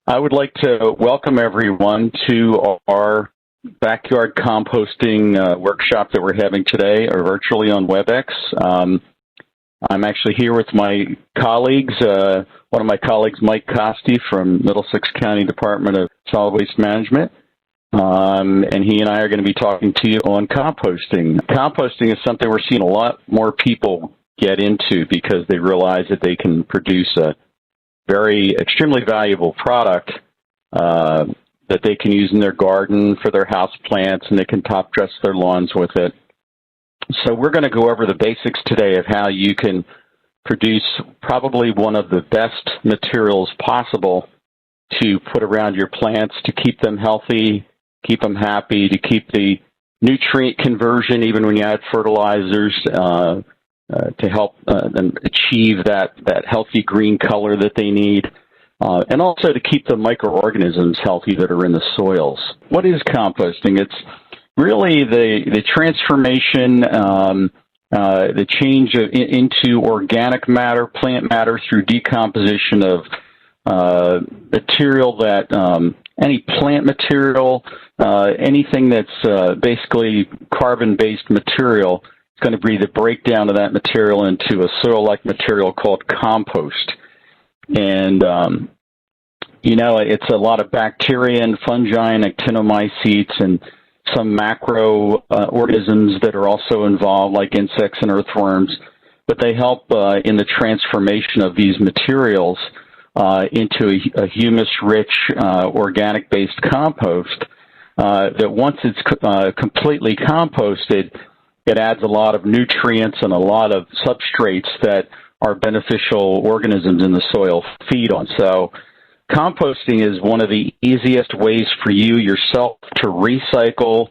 I would like to welcome everyone to our backyard composting workshop that we're having today, or virtually on WebEx. I'm actually here with my colleagues, one of my colleagues, Mike Costi from Middlesex County Department of Solid Waste Management, and he and I are going to be talking to you on composting. Composting is something we're seeing a lot more people get into because they realize that they can produce a extremely valuable product that they can use in their garden for their house plants, and they can top dress their lawns with it. So we're going to go over the basics today of how you can produce probably one of the best materials possible to put around your plants to keep them healthy, keep them happy, to keep the nutrient conversion even when you add fertilizers, to help them achieve that healthy green color that they need, and also to keep the microorganisms healthy that are in the soils. What is composting? It's really the transformation, the change into organic matter, plant matter through decomposition of material that any plant material, anything that's basically carbon-based material, going to be the breakdown of that material into a soil-like material called compost. And, it's a lot of bacteria and fungi and actinomycetes and some macro organisms that are also involved, like insects and earthworms. But they help in the transformation of these materials into a humus-rich, organic-based compost that once it's completely composted, it adds a lot of nutrients and a lot of substrates that our beneficial organisms in the soil feed on. So composting is one of the easiest ways for you yourself to recycle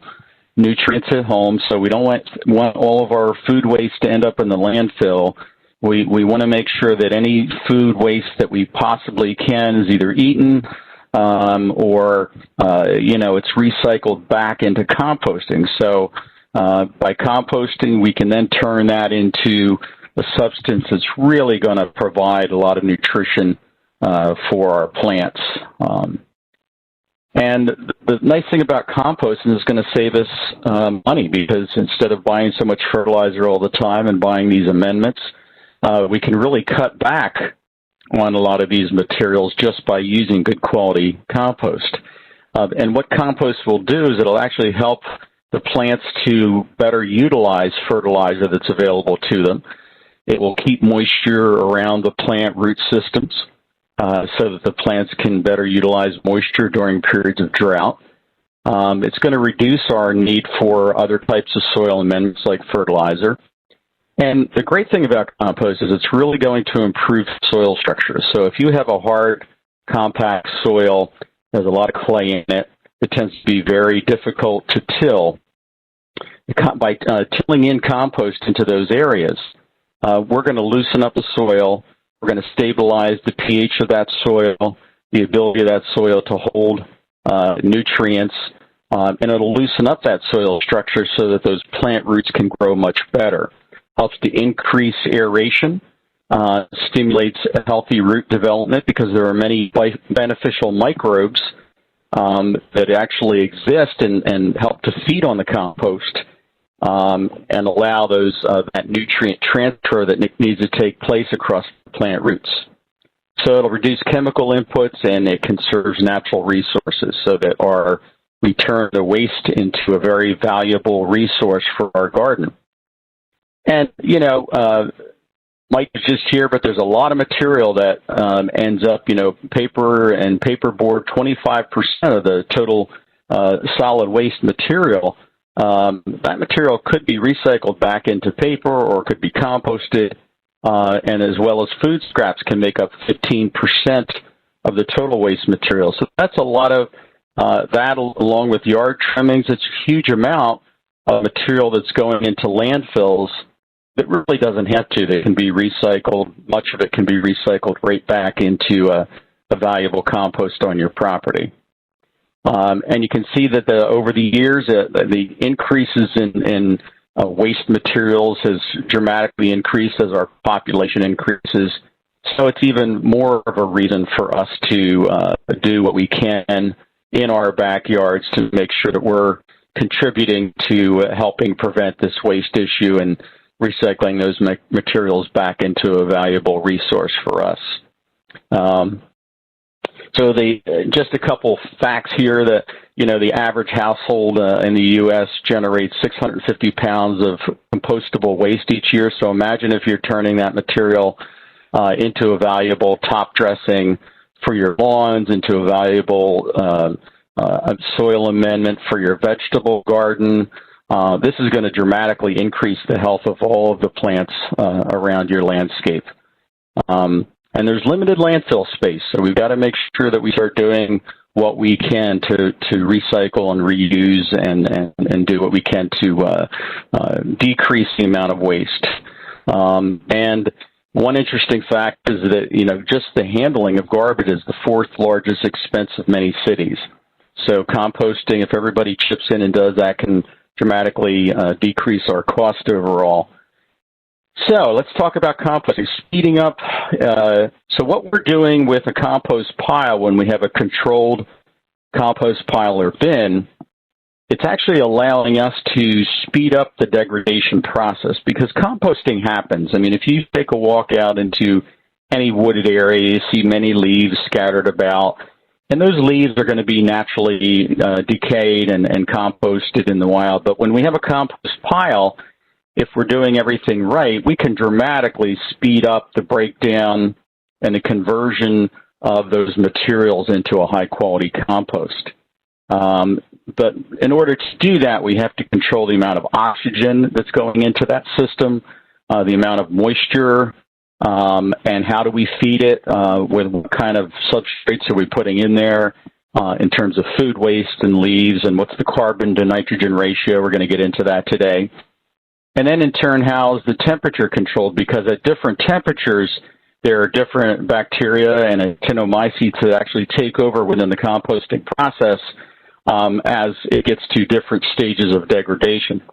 nutrients at home. So we don't want all of our food waste to end up in the landfill. We want to make sure that any food waste that we possibly can is either eaten or it's recycled back into composting. So by composting, we can then turn that into a substance that's really going to provide a lot of nutrition for our plants. And the nice thing about composting is going to save us money, because instead of buying so much fertilizer all the time and buying these amendments, we can really cut back on a lot of these materials just by using good quality compost. And what compost will do is it'll actually help the plants to better utilize fertilizer that's available to them. It will keep moisture around the plant root systems so that the plants can better utilize moisture during periods of drought. It's going to reduce our need for other types of soil amendments like fertilizer. And the great thing about compost is it's really going to improve soil structure. So if you have a hard, compact soil, there's a lot of clay in it, it tends to be very difficult to till. By tilling in compost into those areas, we're going to loosen up the soil. We're going to stabilize the pH of that soil, the ability of that soil to hold nutrients, and it'll loosen up that soil structure so that those plant roots can grow much better. Helps to increase aeration, stimulates a healthy root development because there are many beneficial microbes that actually exist and help to feed on the compost and allow that nutrient transfer that needs to take place across the plant roots. So it'll reduce chemical inputs, and it conserves natural resources so that we turn the waste into a very valuable resource for our garden. And, Mike is just here, but there's a lot of material that ends up, paper and paperboard, 25% of the total solid waste material. That material could be recycled back into paper or could be composted, and as well as food scraps can make up 15% of the total waste material. So that's a lot of that, along with yard trimmings. It's a huge amount of material that's going into landfills that really doesn't have to. They can be recycled. Much of it can be recycled right back into a valuable compost on your property. And you can see that over the years, the increases in waste materials has dramatically increased as our population increases. So it's even more of a reason for us to do what we can in our backyards to make sure that we're contributing to helping prevent this waste issue and recycling those materials back into a valuable resource for us. So just a couple facts here that, the average household in the U.S. generates 650 pounds of compostable waste each year. So imagine if you're turning that material into a valuable top dressing for your lawns, into a valuable soil amendment for your vegetable garden. This is going to dramatically increase the health of all of the plants around your landscape. And there's limited landfill space, so we've got to make sure that we start doing what we can to recycle and reuse and do what we can to decrease the amount of waste. And one interesting fact is that, just the handling of garbage is the fourth largest expense of many cities. So composting, if everybody chips in and does that, can dramatically decrease our cost overall. So let's talk about composting, speeding up. So what we're doing with a compost pile when we have a controlled compost pile or bin, it's actually allowing us to speed up the degradation process because composting happens. I mean, if you take a walk out into any wooded area, you see many leaves scattered about, and those leaves are going to be naturally decayed and composted in the wild. But when we have a compost pile, if we're doing everything right, we can dramatically speed up the breakdown and the conversion of those materials into a high-quality compost. But in order to do that, we have to control the amount of oxygen that's going into that system, the amount of moisture, and how do we feed it, with what kind of substrates are we putting in there in terms of food waste and leaves, and what's the carbon to nitrogen ratio. We're going to get into that today. And then in turn, how is the temperature controlled? Because at different temperatures, there are different bacteria and actinomycetes that actually take over within the composting process as it gets to different stages of degradation.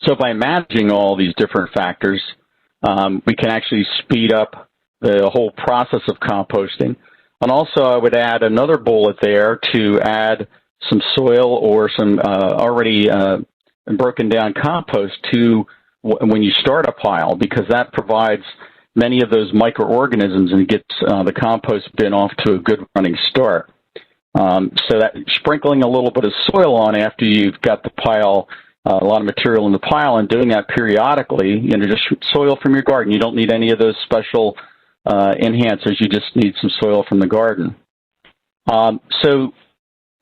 So by managing all these different factors, we can actually speed up the whole process of composting. And also I would add another bullet there to add some soil or some already broken down compost to when you start a pile, because that provides many of those microorganisms and gets the compost bin off to a good running start. So that sprinkling a little bit of soil on after you've got the pile, a lot of material in the pile, and doing that periodically, just soil from your garden. You don't need any of those special enhancers. You just need some soil from the garden. So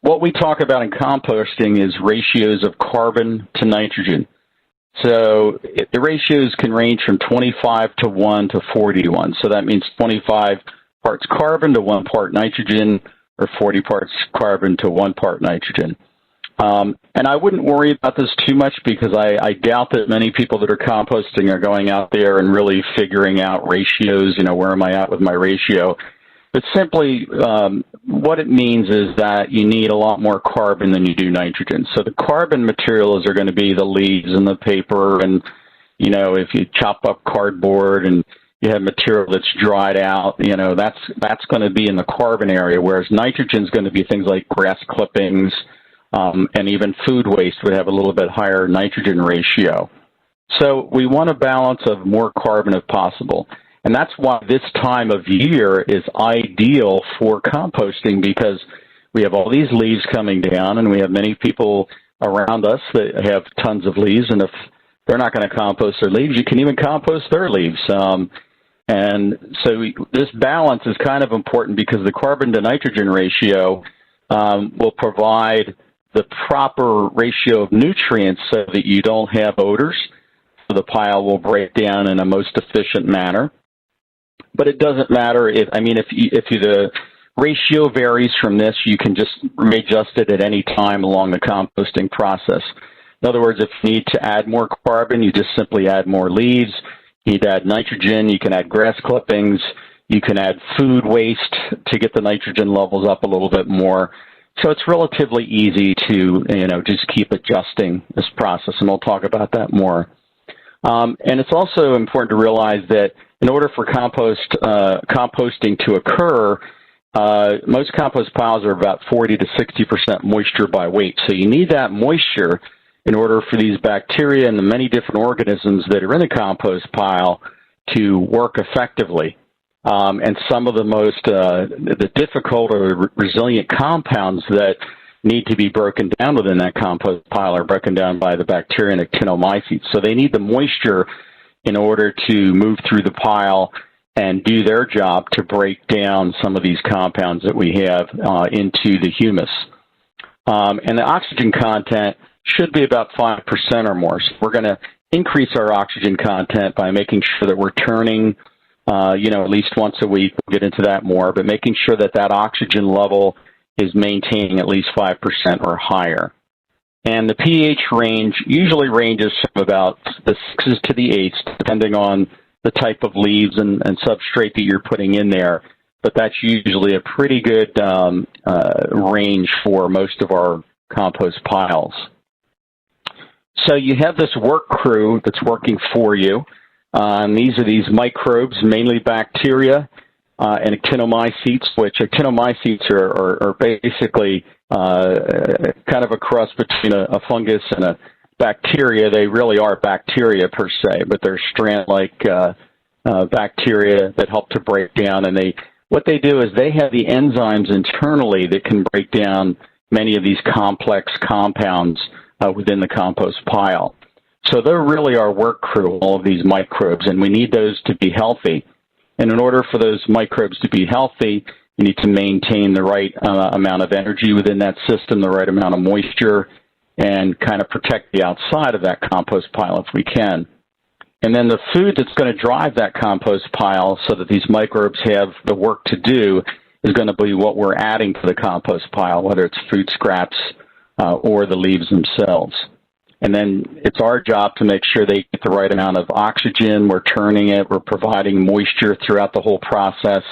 what we talk about in composting is ratios of carbon to nitrogen. So the ratios can range from 25 to 1 to 40 to 1. So that means 25 parts carbon to 1 part nitrogen, or 40 parts carbon to 1 part nitrogen. And I wouldn't worry about this too much because I doubt that many people that are composting are going out there and really figuring out ratios, where am I at with my ratio? But simply what it means is that you need a lot more carbon than you do nitrogen. So the carbon materials are going to be the leaves and the paper, and, if you chop up cardboard and you have material that's dried out, that's going to be in the carbon area, whereas nitrogen is going to be things like grass clippings, and even food waste would have a little bit higher nitrogen ratio. So we want a balance of more carbon if possible. And that's why this time of year is ideal for composting, because we have all these leaves coming down, and we have many people around us that have tons of leaves, and if they're not going to compost their leaves, you can even compost their leaves. And so this balance is kind of important because the carbon to nitrogen ratio will provide the proper ratio of nutrients so that you don't have odors. So the pile will break down in a most efficient manner. But it doesn't matter if the ratio varies from this, you can just readjust it at any time along the composting process. In other words, if you need to add more carbon, you just simply add more leaves. You need to add nitrogen, you can add grass clippings, you can add food waste to get the nitrogen levels up a little bit more. So it's relatively easy to, just keep adjusting this process, and we'll talk about that more. And it's also important to realize that in order for composting to occur, most compost piles are about 40 to 60% moisture by weight. So you need that moisture in order for these bacteria and the many different organisms that are in the compost pile to work effectively. And some of the most the difficult or resilient compounds that need to be broken down within that compost pile are broken down by the bacteria and actinomycetes. So they need the moisture in order to move through the pile and do their job to break down some of these compounds that we have into the humus. And the oxygen content should be about 5% or more. So we're going to increase our oxygen content by making sure that we're turning, at least once a week. We'll get into that more, but making sure that that oxygen level is maintaining at least 5% or higher. And the pH range usually ranges from about the 6s to the 8s, depending on the type of leaves and substrate that you're putting in there. But that's usually a pretty good range for most of our compost piles. So you have this work crew that's working for you. And these are these microbes, mainly bacteria and actinomycetes, which actinomycetes are basically kind of a cross between a fungus and a bacteria. They really are bacteria per se, but they're strand-like bacteria that help to break down. And what they do is they have the enzymes internally that can break down many of these complex compounds within the compost pile. So they're really our work crew, all of these microbes, and we need those to be healthy. And in order for those microbes to be healthy, you need to maintain the right amount of energy within that system, the right amount of moisture, and kind of protect the outside of that compost pile if we can. And then the food that's going to drive that compost pile so that these microbes have the work to do is going to be what we're adding to the compost pile, whether it's food scraps or the leaves themselves. And then it's our job to make sure they get the right amount of oxygen. We're turning it. We're providing moisture throughout the whole process.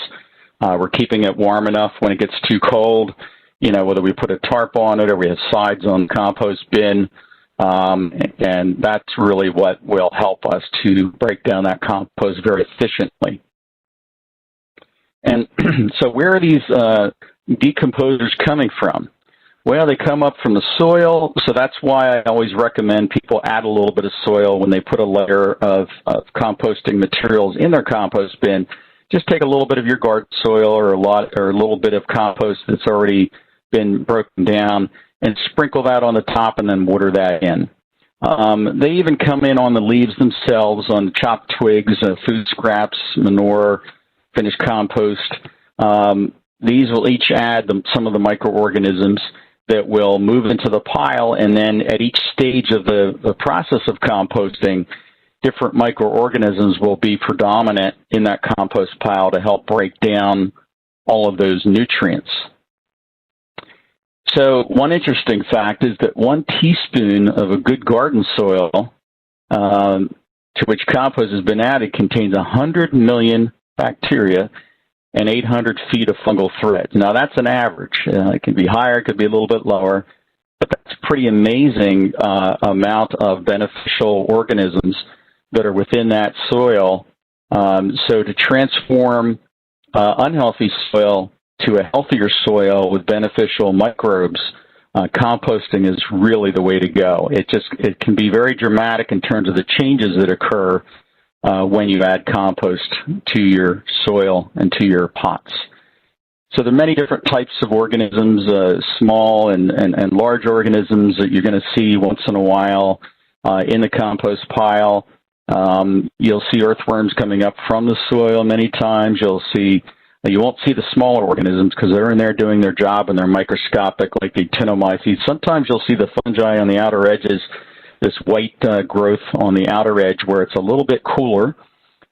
We're keeping it warm enough when it gets too cold, whether we put a tarp on it or we have sides on the compost bin. And that's really what will help us to break down that compost very efficiently. And so where are these decomposers coming from? Well, they come up from the soil, so that's why I always recommend people add a little bit of soil when they put a layer of composting materials in their compost bin. Just take a little bit of your garden soil or a little bit of compost that's already been broken down and sprinkle that on the top and then water that in. They even come in on the leaves themselves, on chopped twigs, food scraps, manure, finished compost. These will each add some of the microorganisms that will move into the pile, and then at each stage of the process of composting, different microorganisms will be predominant in that compost pile to help break down all of those nutrients. So one interesting fact is that 1 teaspoon of a good garden soil to which compost has been added contains 100 million bacteria and 800 feet of fungal thread. Now, that's an average. It can be higher, it could be a little bit lower, but that's a pretty amazing amount of beneficial organisms that are within that soil. So to transform unhealthy soil to a healthier soil with beneficial microbes, composting is really the way to go. It can be very dramatic in terms of the changes that occur when you add compost to your soil and to your pots. So there are many different types of organisms, small and large organisms that you're going to see once in a while in the compost pile. You'll see earthworms coming up from the soil many times. You won't see the smaller organisms because they're in there doing their job and they're microscopic like the actinomycetes. Sometimes you'll see the fungi on the outer edges, this white growth on the outer edge where it's a little bit cooler.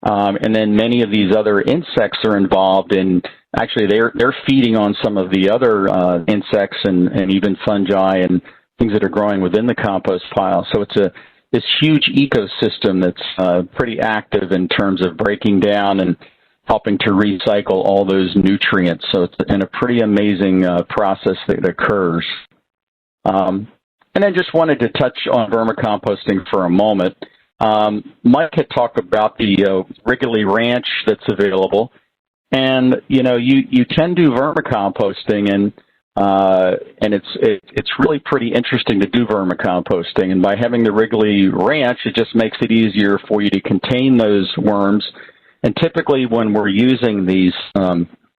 And then many of these other insects are involved in, actually they're feeding on some of the other insects and even fungi and things that are growing within the compost pile. So it's this huge ecosystem that's pretty active in terms of breaking down and helping to recycle all those nutrients. So it's a pretty amazing process that occurs. And I just wanted to touch on vermicomposting for a moment. Mike had talked about the Wrigley Ranch that's available, and you can do vermicomposting, and it's really pretty interesting to do vermicomposting. And by having the Wrigley Ranch, it just makes it easier for you to contain those worms. And typically, when we're using these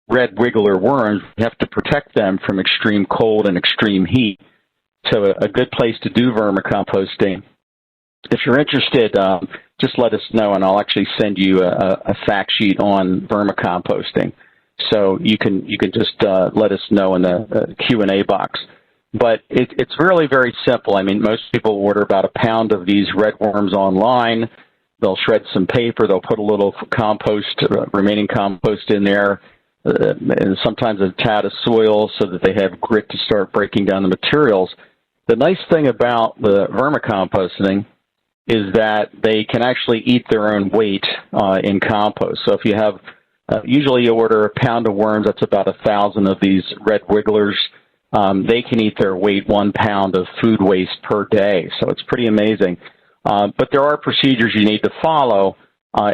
red wiggler worms, we have to protect them from extreme cold and extreme heat. So a good place to do vermicomposting. If you're interested, just let us know, and I'll actually send you a fact sheet on vermicomposting. So you can just let us know in the Q&A box. But it's really very simple. I mean, most people order about a pound of these red worms online. They'll shred some paper. They'll put a little compost, remaining compost in there, and sometimes a tad of soil so that they have grit to start breaking down the materials. The nice thing about the vermicomposting is that they can actually eat their own weight in compost. So if you have, usually you order a pound of worms, that's about 1,000 of these red wigglers. They can eat their weight, 1 pound of food waste per day. So it's pretty amazing. But there are procedures you need to follow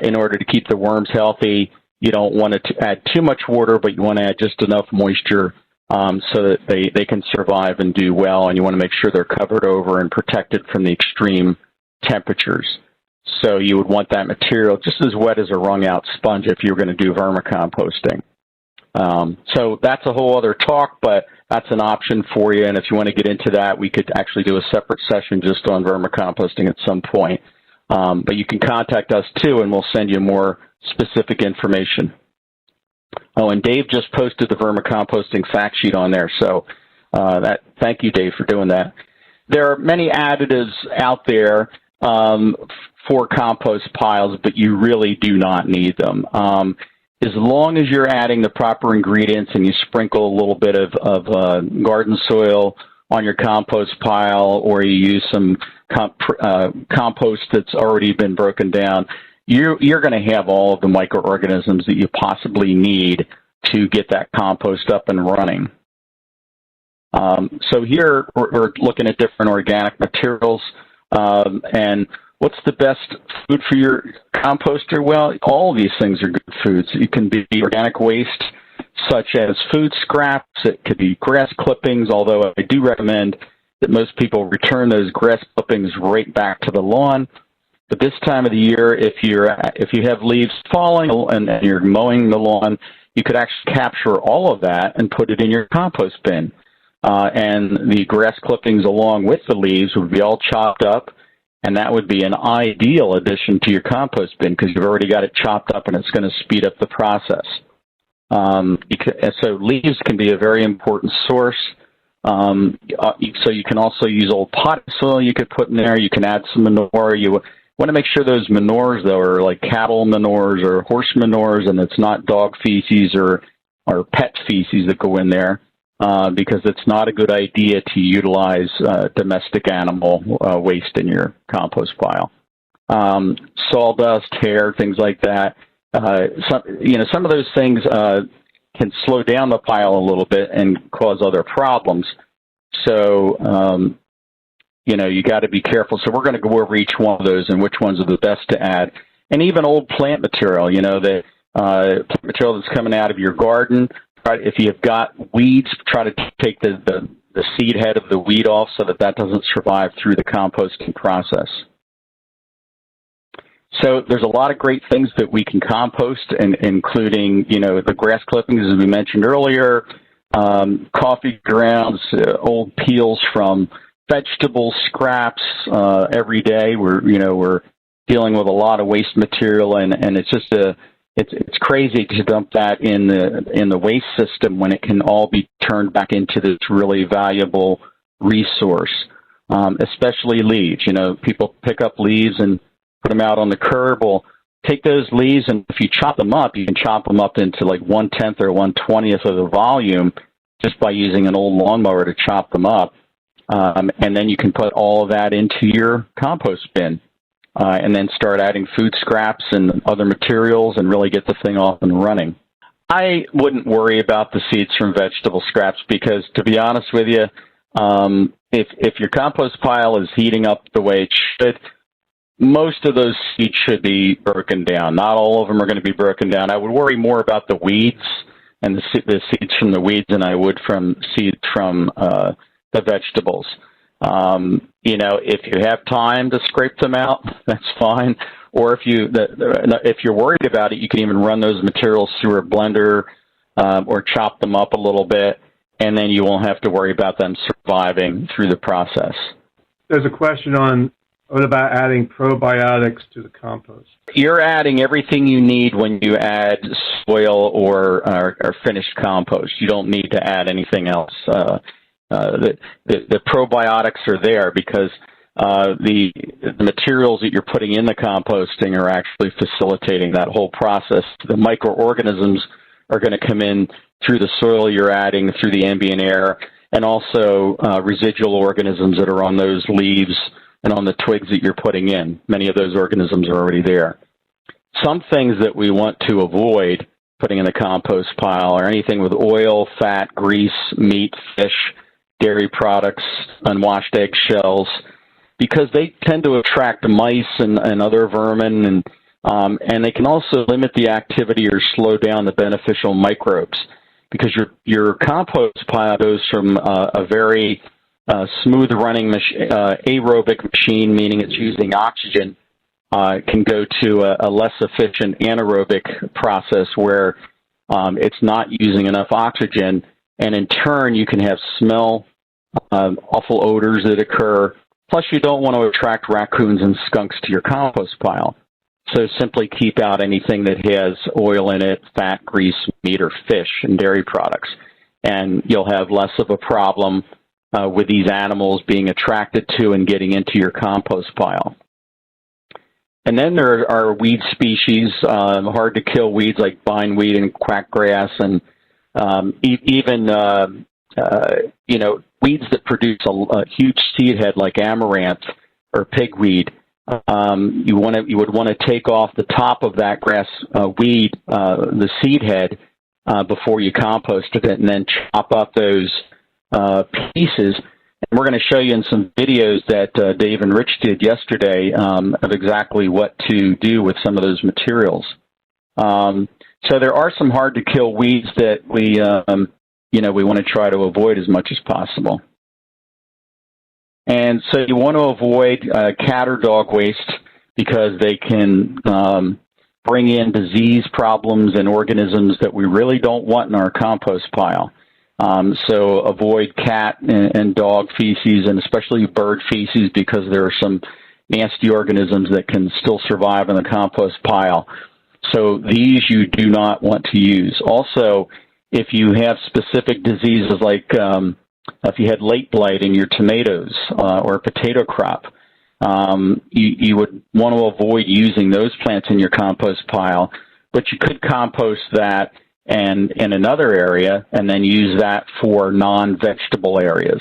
in order to keep the worms healthy. You don't want to add too much water, but you want to add just enough moisture so that they can survive and do well. And you want to make sure they're covered over and protected from the extreme temperatures. So you would want that material just as wet as a wrung-out sponge if you were going to do vermicomposting. So that's a whole other talk, but that's an option for you. And if you want to get into that, we could actually do a separate session just on vermicomposting at some point. But you can contact us, too, and we'll send you more specific information. Oh, and Dave just posted the vermicomposting fact sheet on there. So thank you, Dave, for doing that. There are many additives out there for compost piles, but you really do not need them. As long as you're adding the proper ingredients and you sprinkle a little bit of garden soil on your compost pile, or you use some compost that's already been broken down, you're going to have all of the microorganisms that you possibly need to get that compost up and running. So here we're looking at different organic materials, and what's the best food for your composter? Well, all of these things are good foods. It can be organic waste, such as food scraps. It could be grass clippings, although I do recommend that most people return those grass clippings right back to the lawn. But this time of the year, if you have leaves falling and you're mowing the lawn, you could actually capture all of that and put it in your compost bin. And the grass clippings along with the leaves would be all chopped up, and that would be an ideal addition to your compost bin because you've already got it chopped up and it's going to speed up the process. So leaves can be a very important source. So you can also use old potting soil you could put in there. You can add some manure. You want to make sure those manures, though, are like cattle manures or horse manures, and it's not dog feces or pet feces that go in there. Because it's not a good idea to utilize domestic animal waste in your compost pile. Sawdust, hair, things like that. Some of those things can slow down the pile a little bit and cause other problems. So, you got to be careful. So we're going to go over each one of those and which ones are the best to add. And even old plant material, the plant material that's coming out of your garden. If you've got weeds, try to take the seed head of the weed off so that doesn't survive through the composting process. So there's a lot of great things that we can compost, including, the grass clippings, as we mentioned earlier, coffee grounds, old peels from vegetable scraps. Every day we're dealing with a lot of waste material, and it's just It's crazy to dump that in the waste system when it can all be turned back into this really valuable resource, especially leaves. People pick up leaves and put them out on the curb. Well, take those leaves, and if you chop them up, you can chop them up into like 1/10 or 1/20th of the volume just by using an old lawnmower to chop them up. And then you can put all of that into your compost bin. And then start adding food scraps and other materials and really get the thing off and running. I wouldn't worry about the seeds from vegetable scraps because, to be honest with you, if your compost pile is heating up the way it should, most of those seeds should be broken down. Not all of them are going to be broken down. I would worry more about the weeds and the seeds from the weeds than I would from seeds from the vegetables. If you have time to scrape them out, that's fine. Or if you're worried about it, you can even run those materials through a blender or chop them up a little bit, and then you won't have to worry about them surviving through the process. There's a question on what about adding probiotics to the compost? You're adding everything you need when you add soil or finished compost. You don't need to add anything else. The probiotics are there because the materials that you're putting in the composting are actually facilitating that whole process. The microorganisms are going to come in through the soil you're adding, through the ambient air, and also residual organisms that are on those leaves and on the twigs that you're putting in. Many of those organisms are already there. Some things that we want to avoid putting in the compost pile are anything with oil, fat, grease, meat, fish, dairy products, unwashed eggshells, because they tend to attract mice and other vermin, and they can also limit the activity or slow down the beneficial microbes, because your compost pile goes from a very smooth-running aerobic machine, meaning it's using oxygen, can go to a less efficient anaerobic process where it's not using enough oxygen, and in turn you can have smell, awful odors that occur. Plus, you don't want to attract raccoons and skunks to your compost pile. So simply keep out anything that has oil in it, fat, grease, meat, or fish, and dairy products. And you'll have less of a problem with these animals being attracted to and getting into your compost pile. And then there are weed species, hard-to-kill weeds like bindweed and quackgrass, and even weeds that produce a huge seed head like amaranth or pigweed. You would want to take off the top of that grass weed, the seed head, before you composted it, and then chop up those pieces. And we're going to show you in some videos that Dave and Rich did yesterday of exactly what to do with some of those materials. So there are some hard-to-kill weeds that we want to try to avoid as much as possible. And so you want to avoid cat or dog waste because they can bring in disease problems and organisms that we really don't want in our compost pile. So avoid cat and dog feces, and especially bird feces, because there are some nasty organisms that can still survive in the compost pile. So these you do not want to use. Also, if you have specific diseases like if you had late blight in your tomatoes or potato crop, you would want to avoid using those plants in your compost pile, but you could compost that and in another area and then use that for non-vegetable areas.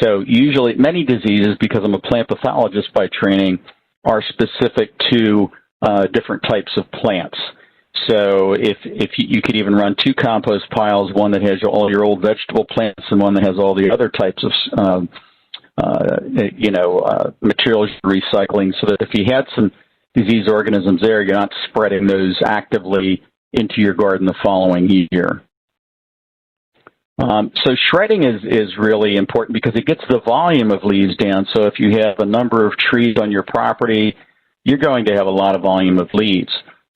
So usually many diseases, because I'm a plant pathologist by training, are specific to different types of plants. So if you could even run two compost piles, one that has all your old vegetable plants and one that has all the other types of materials you're recycling, so that if you had some disease organisms there, you're not spreading those actively into your garden the following year. So shredding is really important because it gets the volume of leaves down. So if you have a number of trees on your property, you're going to have a lot of volume of leaves.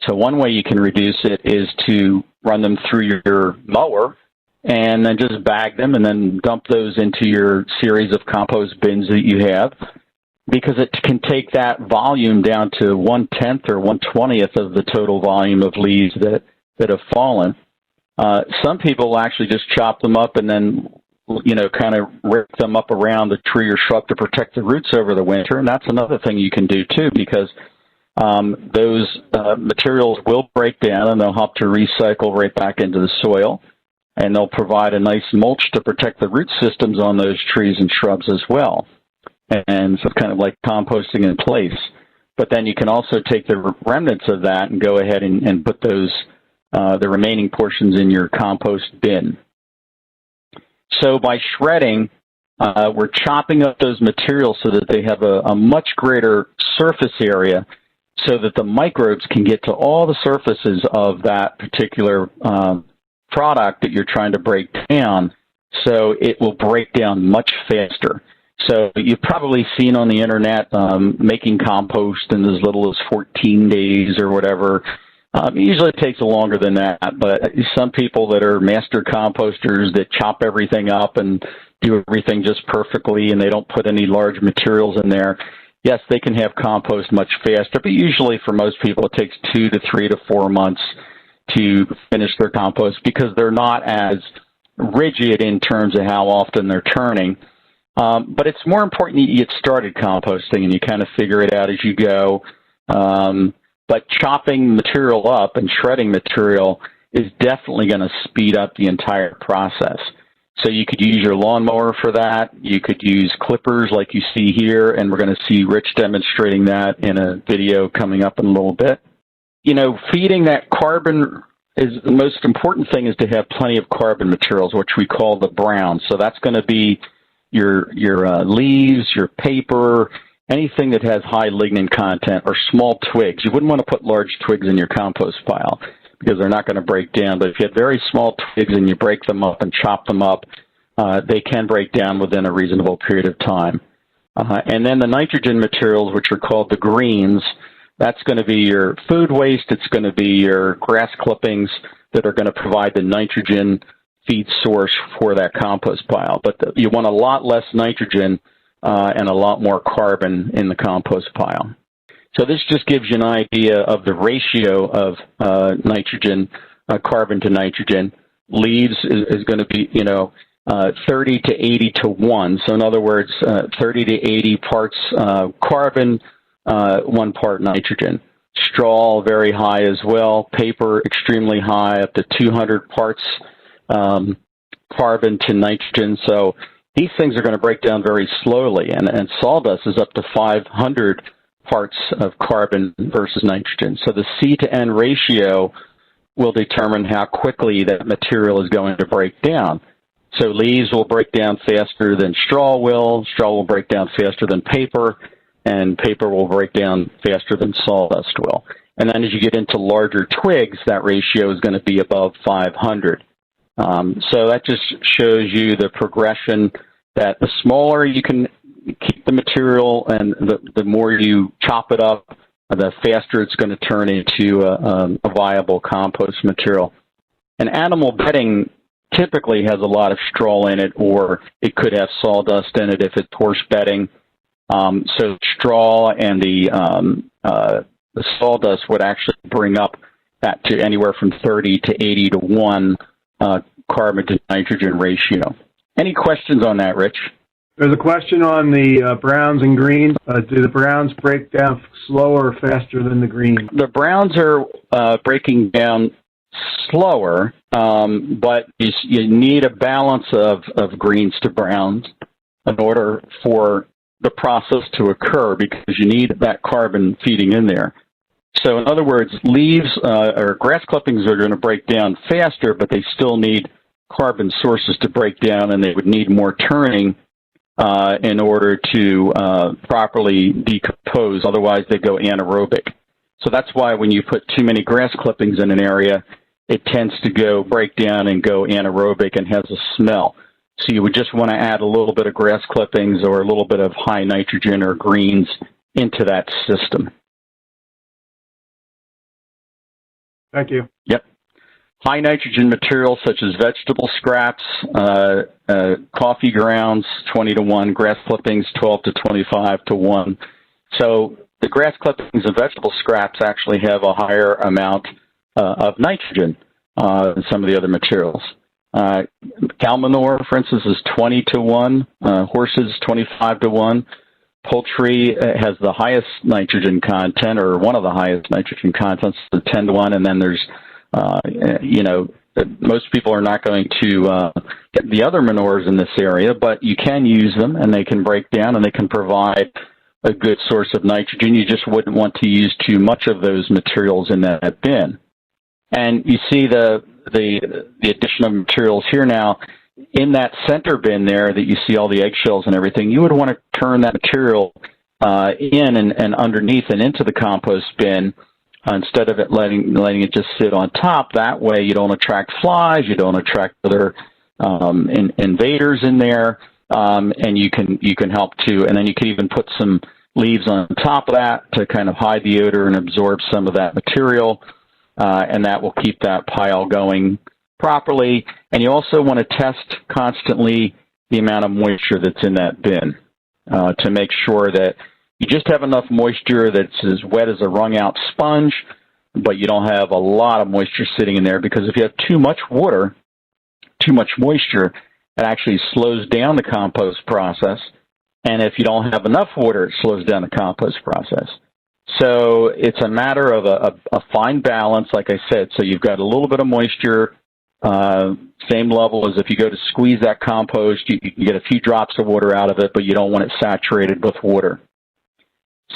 So one way you can reduce it is to run them through your mower and then just bag them and then dump those into your series of compost bins that you have, because it can take that volume down to 1/10 or 1/20th of the total volume of leaves that have fallen. Some people will actually just chop them up and then, kind of rip them up around the tree or shrub to protect the roots over the winter. And that's another thing you can do too, because those materials will break down and they'll help to recycle right back into the soil. And they'll provide a nice mulch to protect the root systems on those trees and shrubs as well. And so it's kind of like composting in place. But then you can also take the remnants of that and go ahead and put those the remaining portions in your compost bin. So by shredding, we're chopping up those materials so that they have a much greater surface area so that the microbes can get to all the surfaces of that particular product that you're trying to break down, so it will break down much faster. So you've probably seen on the internet making compost in as little as 14 days or whatever. Usually it takes longer than that, but some people that are master composters that chop everything up and do everything just perfectly and they don't put any large materials in there, yes, they can have compost much faster, but usually for most people it takes 2 to 3 to 4 months to finish their compost because they're not as rigid in terms of how often they're turning. But it's more important that you get started composting and you kind of figure it out as you go. But chopping material up and shredding material is definitely going to speed up the entire process. So you could use your lawnmower for that. You could use clippers like you see here, and we're going to see Rich demonstrating that in a video coming up in a little bit. You know, feeding that carbon is the most important thing is to have plenty of carbon materials, which we call the browns. So that's going to be your leaves, your paper, anything that has high lignin content, or small twigs. You wouldn't want to put large twigs in your compost pile because they're not going to break down. But if you have very small twigs and you break them up and chop them up, they can break down within a reasonable period of time. And then the nitrogen materials, which are called the greens, that's going to be your food waste. It's going to be your grass clippings that are going to provide the nitrogen feed source for that compost pile. But you want a lot less nitrogen and a lot more carbon in the compost pile. So this just gives you an idea of the ratio of nitrogen, carbon to nitrogen. Leaves is going to be, 30 to 80 to 1. So in other words, 30 to 80 parts carbon, 1 part nitrogen. Straw, very high as well. Paper, extremely high, up to 200 parts carbon to nitrogen. So these things are going to break down very slowly, and sawdust is up to 500 parts of carbon versus nitrogen. So the C to N ratio will determine how quickly that material is going to break down. So leaves will break down faster than straw will break down faster than paper, and paper will break down faster than sawdust will. And then as you get into larger twigs, that ratio is going to be above 500. So that just shows you the progression that the smaller you can keep the material and the more you chop it up, the faster it's going to turn into a viable compost material. And animal bedding typically has a lot of straw in it, or it could have sawdust in it if it's horse bedding. So straw and the sawdust would actually bring up that to anywhere from 30 to 80 to 1 carbon to nitrogen ratio. Any questions on that, Rich? There's a question on the browns and greens. Do the browns break down slower or faster than the greens? The browns are breaking down slower, but you need a balance of greens to browns in order for the process to occur, because you need that carbon feeding in there. So in other words, leaves or grass clippings are going to break down faster, but they still need carbon sources to break down, and they would need more turning in order to properly decompose. Otherwise, they go anaerobic. So that's why when you put too many grass clippings in an area, it tends to break down and go anaerobic and has a smell. So you would just want to add a little bit of grass clippings or a little bit of high nitrogen or greens into that system. Thank you. Yep. High nitrogen materials such as vegetable scraps, coffee grounds, 20 to 1, grass clippings, 12 to 25 to 1. So the grass clippings and vegetable scraps actually have a higher amount of nitrogen than some of the other materials. Cow manure, for instance, is 20 to 1, horses 25 to 1. Poultry has the highest nitrogen content, or one of the highest nitrogen contents, 10 to 1, and then there's most people are not going to get the other manures in this area, but you can use them, and they can break down, and they can provide a good source of nitrogen. You just wouldn't want to use too much of those materials in that bin. And you see the addition of materials here now. in that center bin there that you see all the eggshells and everything, you would want to turn that material in and underneath and into the compost bin instead of letting it just sit on top. That way you don't attract flies, you don't attract other invaders in there, and you can help too. And then you can even put some leaves on top of that to kind of hide the odor and absorb some of that material, and that will keep that pile going properly. And you also want to test constantly the amount of moisture that's in that bin to make sure that you just have enough moisture that's as wet as a wrung-out sponge, but you don't have a lot of moisture sitting in there, because if you have too much water, too much moisture, it actually slows down the compost process. And if you don't have enough water, it slows down the compost process. So it's a matter of a fine balance, like I said. So you've got a little bit of moisture, same level as if you go to squeeze that compost, you can get a few drops of water out of it, but you don't want it saturated with water.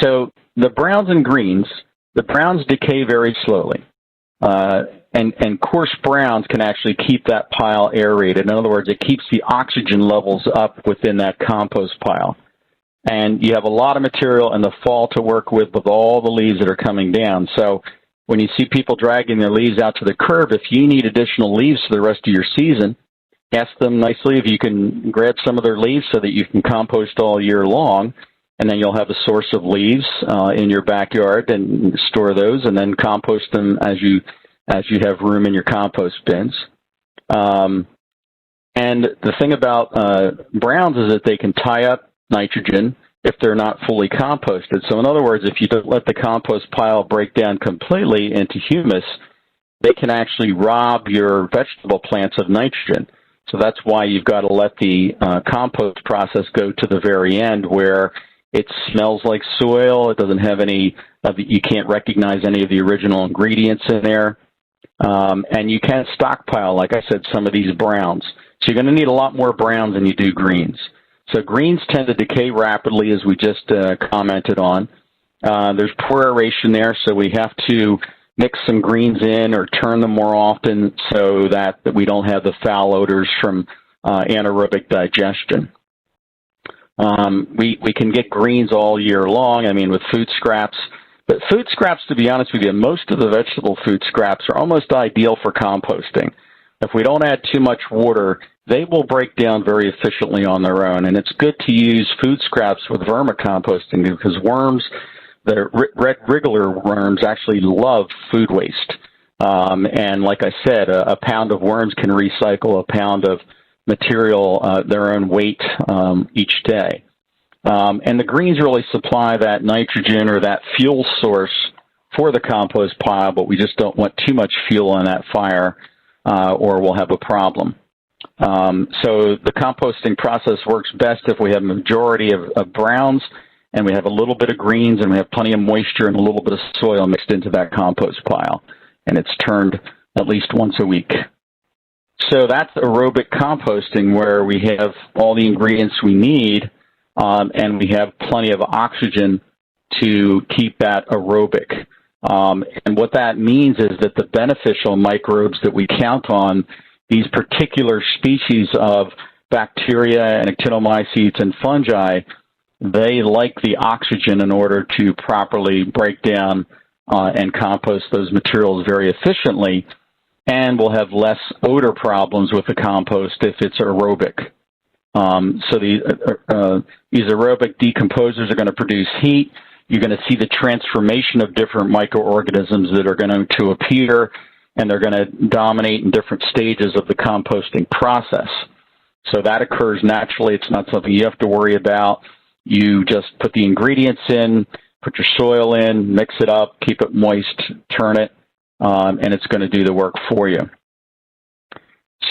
So the browns and greens, the browns decay very slowly. And coarse browns can actually keep that pile aerated. In other words, it keeps the oxygen levels up within that compost pile. And you have a lot of material in the fall to work with all the leaves that are coming down. So when you see people dragging their leaves out to the curb, if you need additional leaves for the rest of your season, ask them nicely if you can grab some of their leaves so that you can compost all year long. And then you'll have a source of leaves in your backyard and store those, and then compost them as you have room in your compost bins. And the thing about browns is that they can tie up nitrogen if they're not fully composted. So in other words, if you don't let the compost pile break down completely into humus, they can actually rob your vegetable plants of nitrogen. So that's why you've got to let the compost process go to the very end, where it smells like soil. It doesn't have any of the, you can't recognize any of the original ingredients in there. And you can stockpile, like I said, some of these browns. So you're going to need a lot more browns than you do greens. So greens tend to decay rapidly, as we just commented on. There's poor aeration there, so we have to mix some greens in or turn them more often so that we don't have the foul odors from anaerobic digestion. We can get greens all year long, I mean, with food scraps. But food scraps, to be honest with you, most of the vegetable food scraps are almost ideal for composting. If we don't add too much water, they will break down very efficiently on their own. And it's good to use food scraps with vermicomposting, because worms, the red wriggler worms, actually love food waste. And like I said, a pound of worms can recycle a pound of material their own weight each day. And the greens really supply that nitrogen or that fuel source for the compost pile, but we just don't want too much fuel in that fire or we'll have a problem. So the composting process works best if we have a majority of browns and we have a little bit of greens and we have plenty of moisture and a little bit of soil mixed into that compost pile. And it's turned at least once a week. So that's aerobic composting, where we have all the ingredients we need and we have plenty of oxygen to keep that aerobic. And what that means is that the beneficial microbes that we count on, these particular species of bacteria and actinomycetes and fungi, they like the oxygen in order to properly break down and compost those materials very efficiently, and we'll have less odor problems with the compost if it's aerobic. So these aerobic decomposers are going to produce heat. You're going to see the transformation of different microorganisms that are going to appear, and they're going to dominate in different stages of the composting process. So that occurs naturally. It's not something you have to worry about. You just put the ingredients in, put your soil in, mix it up, keep it moist, turn it, and it's going to do the work for you.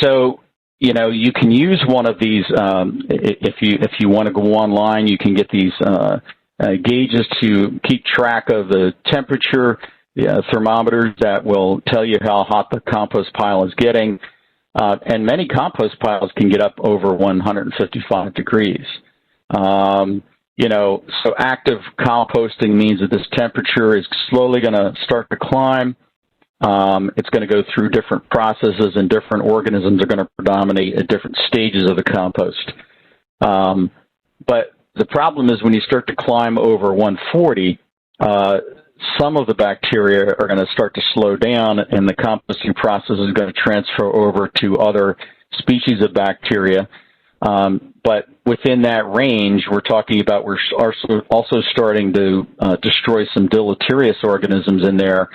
So, you know, you can use one of these, if you want to go online, you can get these gauges to keep track of the temperature, thermometers that will tell you how hot the compost pile is getting. And many compost piles can get up over 155 degrees. You know, so active composting means that this temperature is slowly going to start to climb. It's going to go through different processes, and different organisms are going to predominate at different stages of the compost. But the problem is when you start to climb over 140, some of the bacteria are going to start to slow down, and the composting process is going to transfer over to other species of bacteria. But within that range, we're talking about we're also starting to destroy some deleterious organisms in there.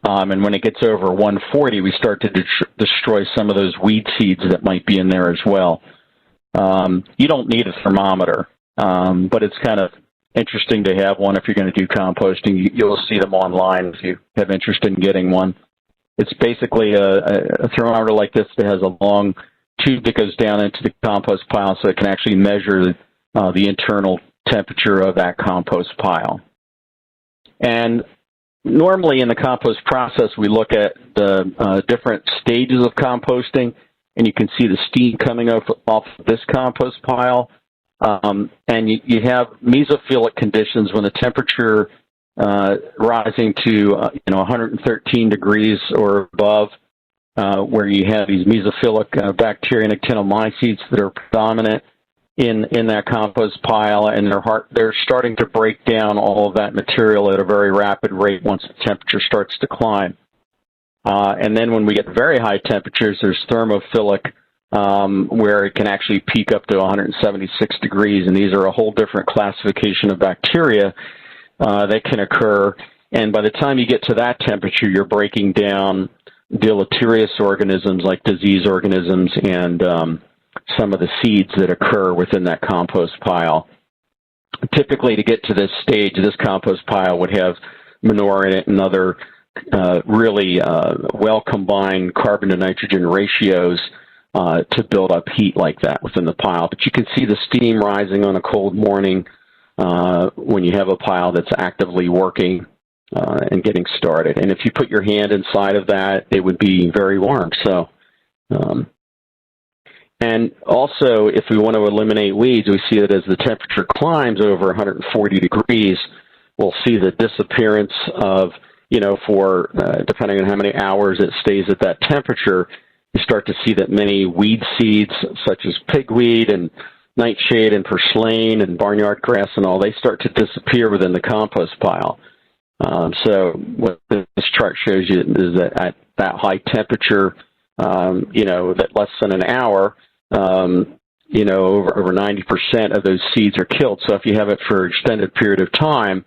And when it gets over 140, we start to destroy some of those weed seeds that might be in there as well. You don't need a thermometer, but it's kind of interesting to have one if you're going to do composting. You'll see them online if you have interest in getting one. It's basically a thermometer like this that has a long tube that goes down into the compost pile, so it can actually measure the internal temperature of that compost pile. And normally in the compost process, we look at the different stages of composting, and you can see the steam coming off of this compost pile. And you have mesophilic conditions when the temperature rising to 113 degrees or above, where you have these mesophilic bacteria and actinomycetes that are predominant in that compost pile, and they're starting to break down all of that material at a very rapid rate once the temperature starts to climb. And then when we get very high temperatures, there's thermophilic, where it can actually peak up to 176 degrees, and these are a whole different classification of bacteria that can occur. And by the time you get to that temperature, you're breaking down deleterious organisms like disease organisms and some of the seeds that occur within that compost pile. Typically, to get to this stage, this compost pile would have manure in it and other really well-combined carbon to nitrogen ratios to build up heat like that within the pile. But you can see the steam rising on a cold morning when you have a pile that's actively working and getting started. And if you put your hand inside of that, it would be very warm. So, and also, if we want to eliminate weeds, we see that as the temperature climbs over 140 degrees, we'll see the disappearance of, for depending on how many hours it stays at that temperature, you start to see that many weed seeds, such as pigweed and nightshade and purslane and barnyard grass and all, they start to disappear within the compost pile. So what this chart shows you is that at that high temperature, that less than an hour, over 90% of those seeds are killed. So if you have it for an extended period of time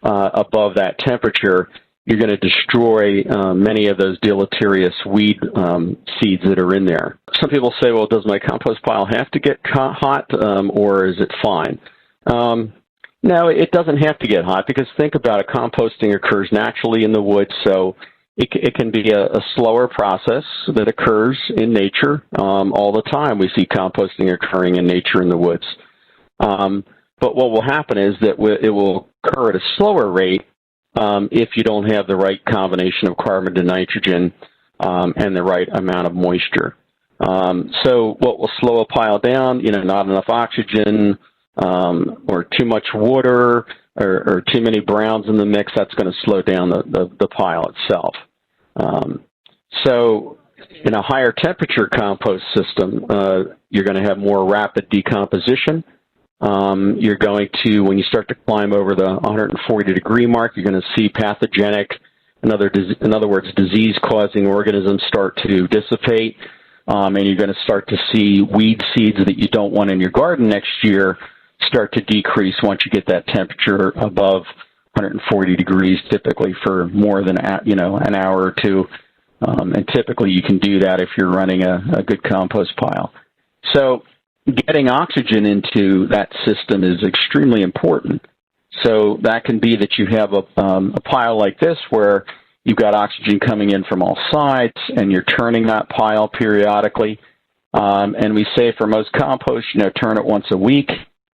above that temperature, you're going to destroy many of those deleterious weed seeds that are in there. Some people say, well, does my compost pile have to get hot, or is it fine? No, it doesn't have to get hot, because think about it, composting occurs naturally in the woods, so it can be a slower process that occurs in nature all the time. We see composting occurring in nature in the woods. But what will happen is that it will occur at a slower rate if you don't have the right combination of carbon to nitrogen and the right amount of moisture. So what will slow a pile down, not enough oxygen or too much water or too many browns in the mix, that's going to slow down the pile itself. So in a higher temperature compost system, you're going to have more rapid decomposition. You're going to, when you start to climb over the 140 degree mark, you're going to see pathogenic, in other words, disease-causing organisms start to dissipate, and you're going to start to see weed seeds that you don't want in your garden next year start to decrease once you get that temperature above 140 degrees, typically for more than an hour or two. And typically you can do that if you're running a good compost pile. So getting oxygen into that system is extremely important. So that can be that you have a pile like this where you've got oxygen coming in from all sides, and you're turning that pile periodically. And we say for most compost, turn it once a week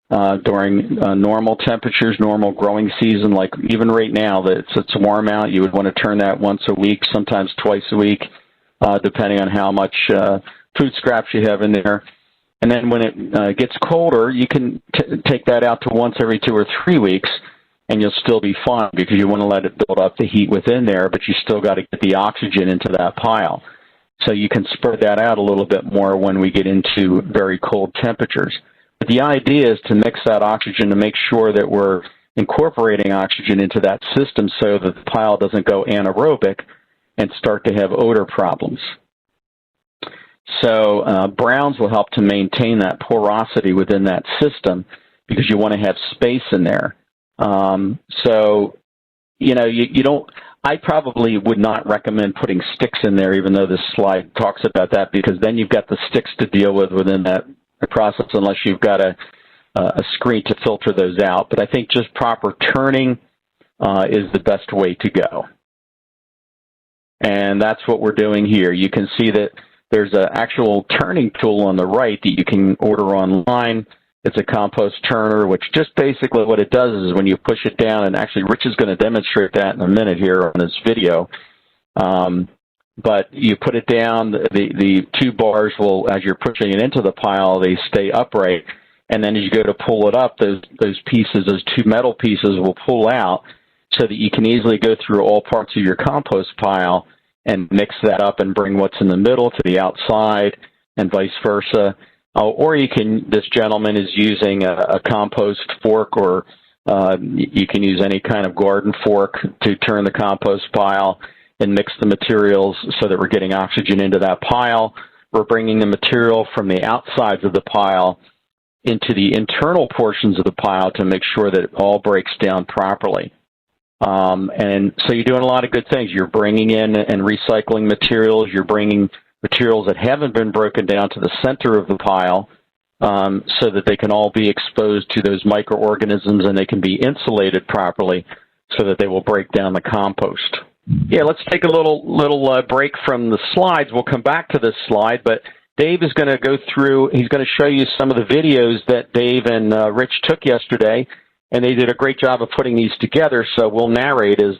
during normal temperatures, normal growing season. Like even right now that it's warm out, you would want to turn that once a week, sometimes twice a week, depending on how much food scraps you have in there. And then when it gets colder, you can take that out to once every 2 or 3 weeks. and you'll still be fine because you want to let it build up the heat within there, but you still got to get the oxygen into that pile. So you can spread that out a little bit more when we get into very cold temperatures. But the idea is to mix that oxygen to make sure that we're incorporating oxygen into that system so that the pile doesn't go anaerobic and start to have odor problems. So browns will help to maintain that porosity within that system because you want to have space in there. So, you know, you don't, I probably would not recommend putting sticks in there, even though this slide talks about that, because then you've got the sticks to deal with within that process unless you've got a screen to filter those out. But I think just proper turning is the best way to go. And that's what we're doing here. You can see that there's an actual turning tool on the right that you can order online. It's a compost turner, which just basically what it does is when you push it down, and actually Rich is going to demonstrate that in a minute here on this video, but you put it down, the two bars will, as you're pushing it into the pile, they stay upright, and then as you go to pull it up, those pieces, those two metal pieces will pull out so that you can easily go through all parts of your compost pile and mix that up and bring what's in the middle to the outside and vice versa. Or you can, this gentleman is using a compost fork, or you can use any kind of garden fork to turn the compost pile and mix the materials so that we're getting oxygen into that pile. We're bringing the material from the outsides of the pile into the internal portions of the pile to make sure that it all breaks down properly. And so you're doing a lot of good things. You're bringing in and recycling materials. You're bringing materials that haven't been broken down to the center of the pile so that they can all be exposed to those microorganisms and they can be insulated properly so that they will break down the compost. Yeah, let's take a little break from the slides. We'll come back to this slide, but Dave is going to go through, he's going to show you some of the videos that Dave and Rich took yesterday, and they did a great job of putting these together, so we'll narrate as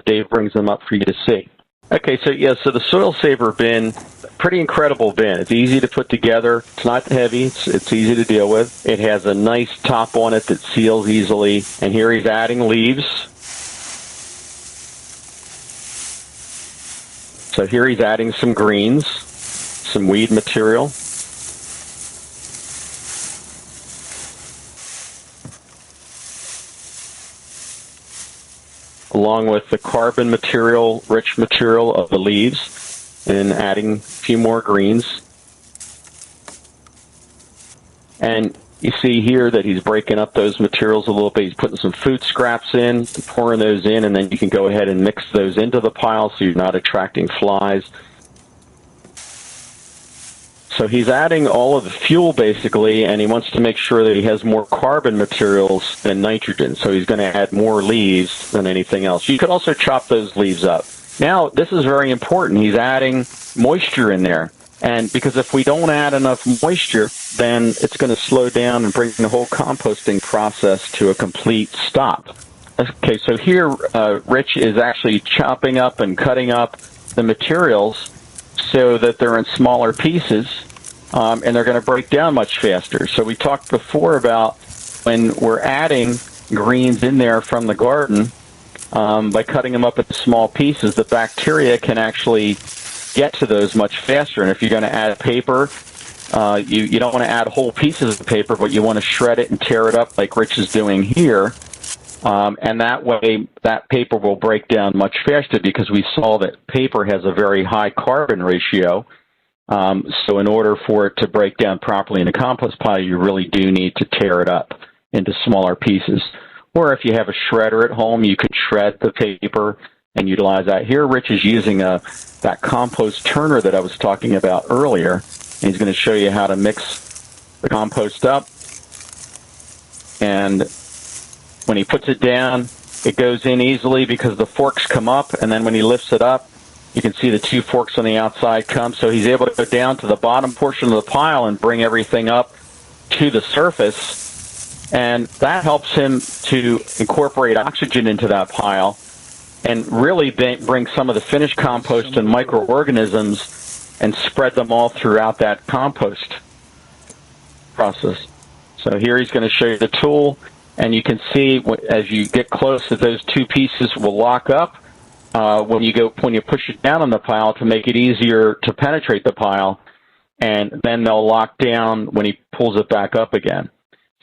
Dave brings them up for you to see. Okay, so yeah, so the Soil Saver bin, pretty incredible bin. It's easy to put together. It's not heavy. It's easy to deal with. It has a nice top on it that seals easily. And here he's adding leaves. So here he's adding some greens, some weed material. Along with the carbon material, rich material of the leaves, and adding a few more greens. And you see here that he's breaking up those materials a little bit. He's putting some food scraps in, pouring those in, and then you can go ahead and mix those into the pile so you're not attracting flies. So he's adding all of the fuel, basically, and he wants to make sure that he has more carbon materials than nitrogen. So he's going to add more leaves than anything else. You could also chop those leaves up. Now, this is very important. He's adding moisture in there. And because if we don't add enough moisture, then it's going to slow down and bring the whole composting process to a complete stop. Okay, so here Rich is actually chopping up and cutting up the materials so that they're in smaller pieces, and they're going to break down much faster. So we talked before about when we're adding greens in there from the garden, by cutting them up into small pieces, the bacteria can actually get to those much faster. And if you're going to add paper, you don't want to add whole pieces of paper, but you want to shred it and tear it up like Rich is doing here. And that way, that paper will break down much faster because we saw that paper has a very high carbon ratio. So in order for it to break down properly in a compost pile, you really do need to tear it up into smaller pieces. Or if you have a shredder at home, you could shred the paper and utilize that. Here, Rich is using that compost turner that I was talking about earlier. And he's going to show you how to mix the compost up. And when he puts it down, it goes in easily because the forks come up, and then when he lifts it up, you can see the two forks on the outside come. So he's able to go down to the bottom portion of the pile and bring everything up to the surface, and that helps him to incorporate oxygen into that pile and really bring some of the finished compost and microorganisms and spread them all throughout that compost process. So here he's going to show you the tool. And you can see as you get close that those two pieces will lock up when you push it down on the pile to make it easier to penetrate the pile, and then they'll lock down when he pulls it back up again.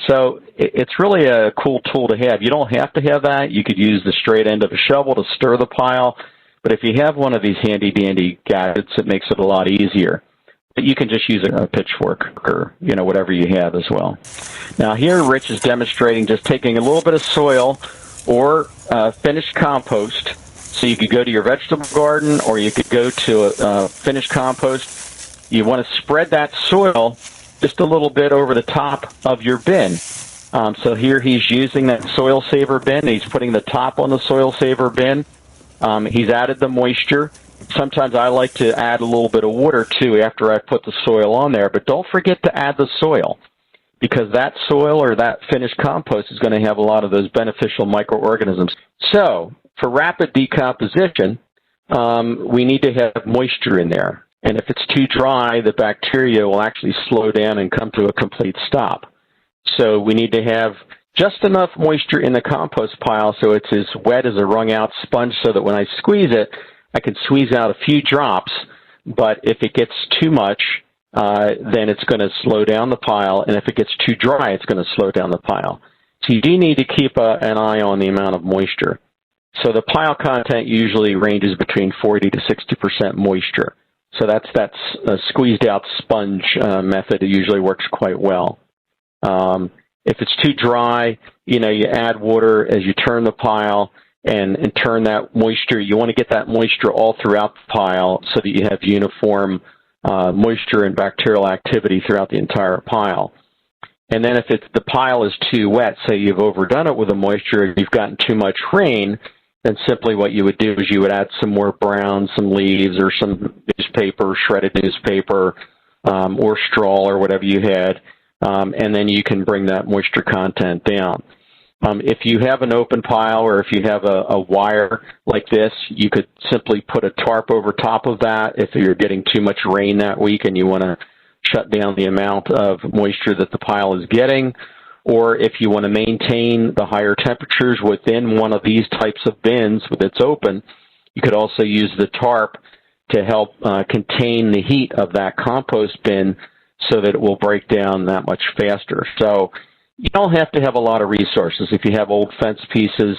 So it's really a cool tool to have. You don't have to have that. You could use the straight end of a shovel to stir the pile, but if you have one of these handy-dandy gadgets, it makes it a lot easier. But you can just use a pitchfork or, whatever you have as well. Now here, Rich is demonstrating just taking a little bit of soil or finished compost. So you could go to your vegetable garden or you could go to finished compost. You want to spread that soil just a little bit over the top of your bin. So here he's using that soil saver bin. He's putting the top on the soil saver bin. He's added the moisture. Sometimes I like to add a little bit of water, too, after I put the soil on there. But don't forget to add the soil, because that soil or that finished compost is going to have a lot of those beneficial microorganisms. So for rapid decomposition, we need to have moisture in there. And if it's too dry, the bacteria will actually slow down and come to a complete stop. So we need to have just enough moisture in the compost pile so it's as wet as a wrung-out sponge, so that when I squeeze it, I can squeeze out a few drops. But if it gets too much, then it's going to slow down the pile. And if it gets too dry, it's going to slow down the pile. So you do need to keep an eye on the amount of moisture. So the pile content usually ranges between 40 to 60% moisture. So that's a squeezed out sponge method. It usually works quite well. If it's too dry, you add water as you turn the pile and turn that moisture. You want to get that moisture all throughout the pile so that you have uniform moisture and bacterial activity throughout the entire pile. And then if the pile is too wet, say you've overdone it with the moisture, you've gotten too much rain, then simply what you would do is you would add some more brown, some leaves, or some newspaper, shredded newspaper, or straw, or whatever you had, and then you can bring that moisture content down. If you have an open pile or if you have a wire like this, you could simply put a tarp over top of that if you're getting too much rain that week and you want to shut down the amount of moisture that the pile is getting. Or if you want to maintain the higher temperatures within one of these types of bins that's open, you could also use the tarp to help contain the heat of that compost bin so that it will break down that much faster. So you don't have to have a lot of resources. If you have old fence pieces,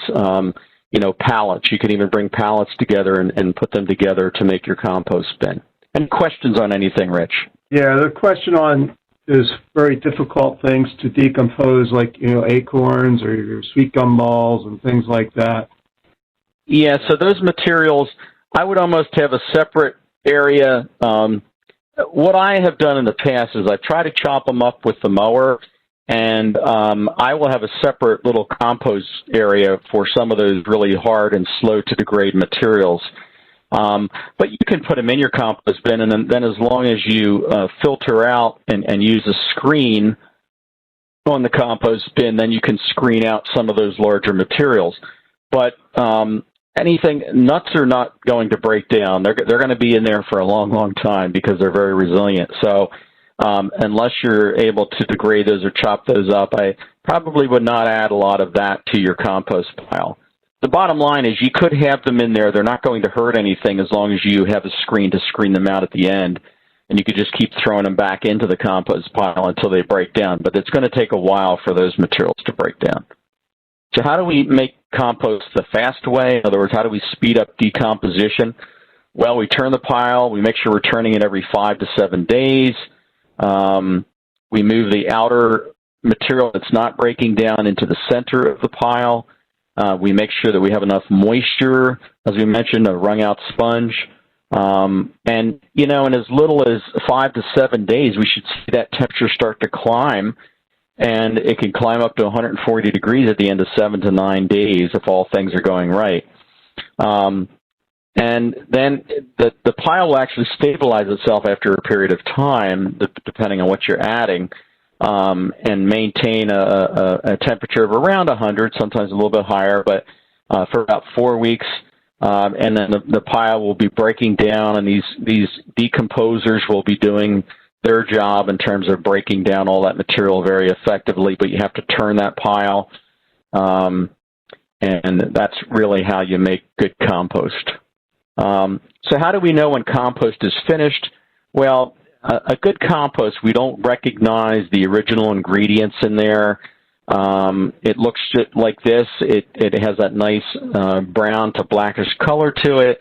pallets, you can even bring pallets together and put them together to make your compost bin. Any questions on anything, Rich? Yeah, the question on is very difficult things to decompose, like, acorns or your sweet gum balls and things like that. Yeah, so those materials, I would almost have a separate area. What I have done in the past is I try to chop them up with the mower, and I will have a separate little compost area for some of those really hard and slow to degrade materials. But you can put them in your compost bin, and then as long as you filter out and use a screen on the compost bin, then you can screen out some of those larger materials. But nuts are not going to break down. They're going to be in there for a long, long time because they're very resilient. So unless you're able to degrade those or chop those up, I probably would not add a lot of that to your compost pile. The bottom line is you could have them in there. They're not going to hurt anything as long as you have a screen to screen them out at the end, and you could just keep throwing them back into the compost pile until they break down. But it's going to take a while for those materials to break down. So how do we make compost the fast way? In other words, how do we speed up decomposition? Well, we turn the pile. We make sure we're turning it every 5 to 7 days. We move the outer material that's not breaking down into the center of the pile. We make sure that we have enough moisture, as we mentioned, a wrung-out sponge. And in as little as 5 to 7 days, we should see that temperature start to climb, and it can climb up to 140 degrees at the end of 7 to 9 days if all things are going right. And then the pile will actually stabilize itself after a period of time, depending on what you're adding, and maintain a temperature of around 100, sometimes a little bit higher, but for about 4 weeks. And then the pile will be breaking down, and these decomposers will be doing their job in terms of breaking down all that material very effectively, but you have to turn that pile. And that's really how you make good compost. So how do we know when compost is finished? Well, a good compost, we don't recognize the original ingredients in there. It looks just like this. It has that nice brown to blackish color to it.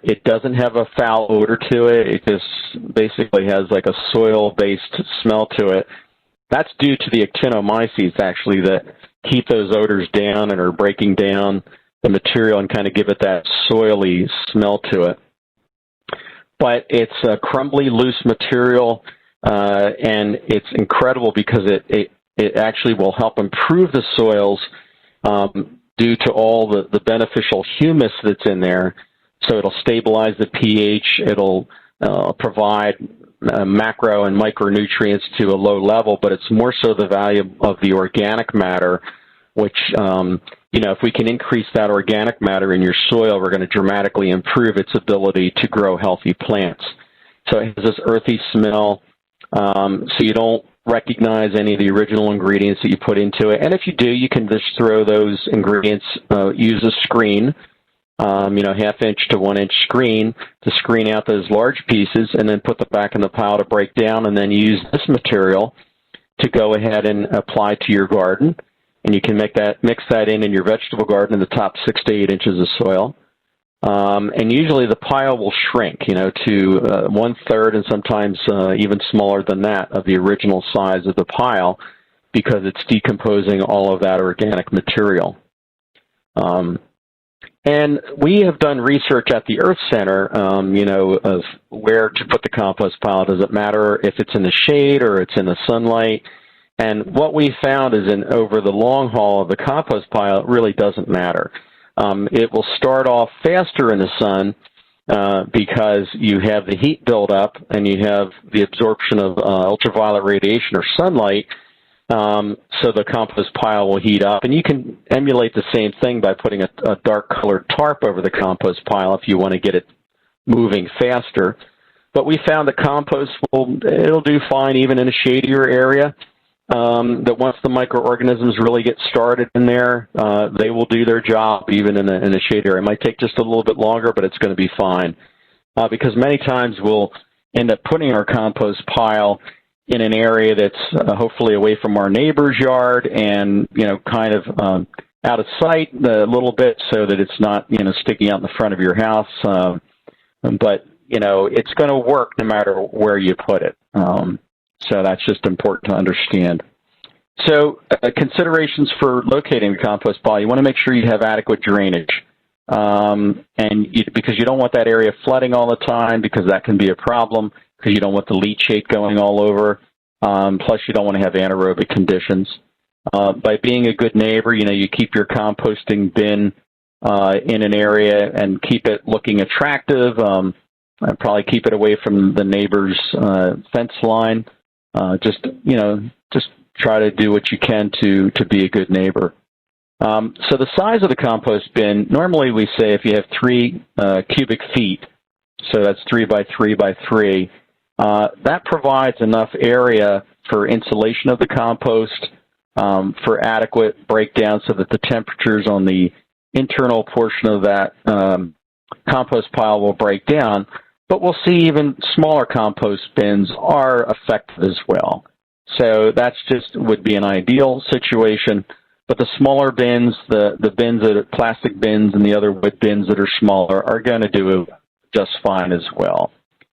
It doesn't have a foul odor to it. It just basically has like a soil-based smell to it. That's due to the actinomyces, actually, that keep those odors down and are breaking down the material and kind of give it that soily smell to it. But it's a crumbly, loose material, and it's incredible because it actually will help improve the soils due to all the beneficial humus that's in there. So it'll stabilize the pH. It'll provide macro and micronutrients to a low level, but it's more so the value of the organic matter, which, if we can increase that organic matter in your soil, we're going to dramatically improve its ability to grow healthy plants. So it has this earthy smell, so you don't recognize any of the original ingredients that you put into it. And if you do, you can just throw those ingredients, use a screen, half-inch to 1-inch screen to screen out those large pieces, and then put them back in the pile to break down, and then use this material to go ahead and apply to your garden. And you can mix that in your vegetable garden in the top 6 to 8 inches of soil. And usually the pile will shrink, to 1/3 and sometimes even smaller than that of the original size of the pile, because it's decomposing all of that organic material. And we have done research at the Earth Center, of where to put the compost pile. Does it matter if it's in the shade or it's in the sunlight? And what we found is over the long haul of the compost pile, it really doesn't matter. It will start off faster in the sun because you have the heat buildup and you have the absorption of ultraviolet radiation or sunlight, so the compost pile will heat up. And you can emulate the same thing by putting a dark-colored tarp over the compost pile if you want to get it moving faster. But we found that compost it'll do fine even in a shadier area. That once the microorganisms really get started in there, they will do their job even in a shade area. It might take just a little bit longer, but it's going to be fine. Because many times we'll end up putting our compost pile in an area that's hopefully away from our neighbor's yard and, kind of out of sight a little bit so that it's not, sticking out in the front of your house. But, it's going to work no matter where you put it. So that's just important to understand. So considerations for locating the compost pile: you want to make sure you have adequate drainage, because you don't want that area flooding all the time, because that can be a problem, because you don't want the leachate going all over. Plus, you don't want to have anaerobic conditions. By being a good neighbor, you keep your composting bin in an area and keep it looking attractive. And probably keep it away from the neighbor's fence line. Just try to do what you can to be a good neighbor. So the size of the compost bin, normally we say if you have 3 cubic feet, so that's 3 by 3 by 3, that provides enough area for insulation of the compost, for adequate breakdown so that the temperatures on the internal portion of that compost pile will break down. But we'll see even smaller compost bins are effective as well. So that's would be an ideal situation. But the smaller bins, the bins that are plastic bins and the other wood bins that are smaller are going to do just fine as well.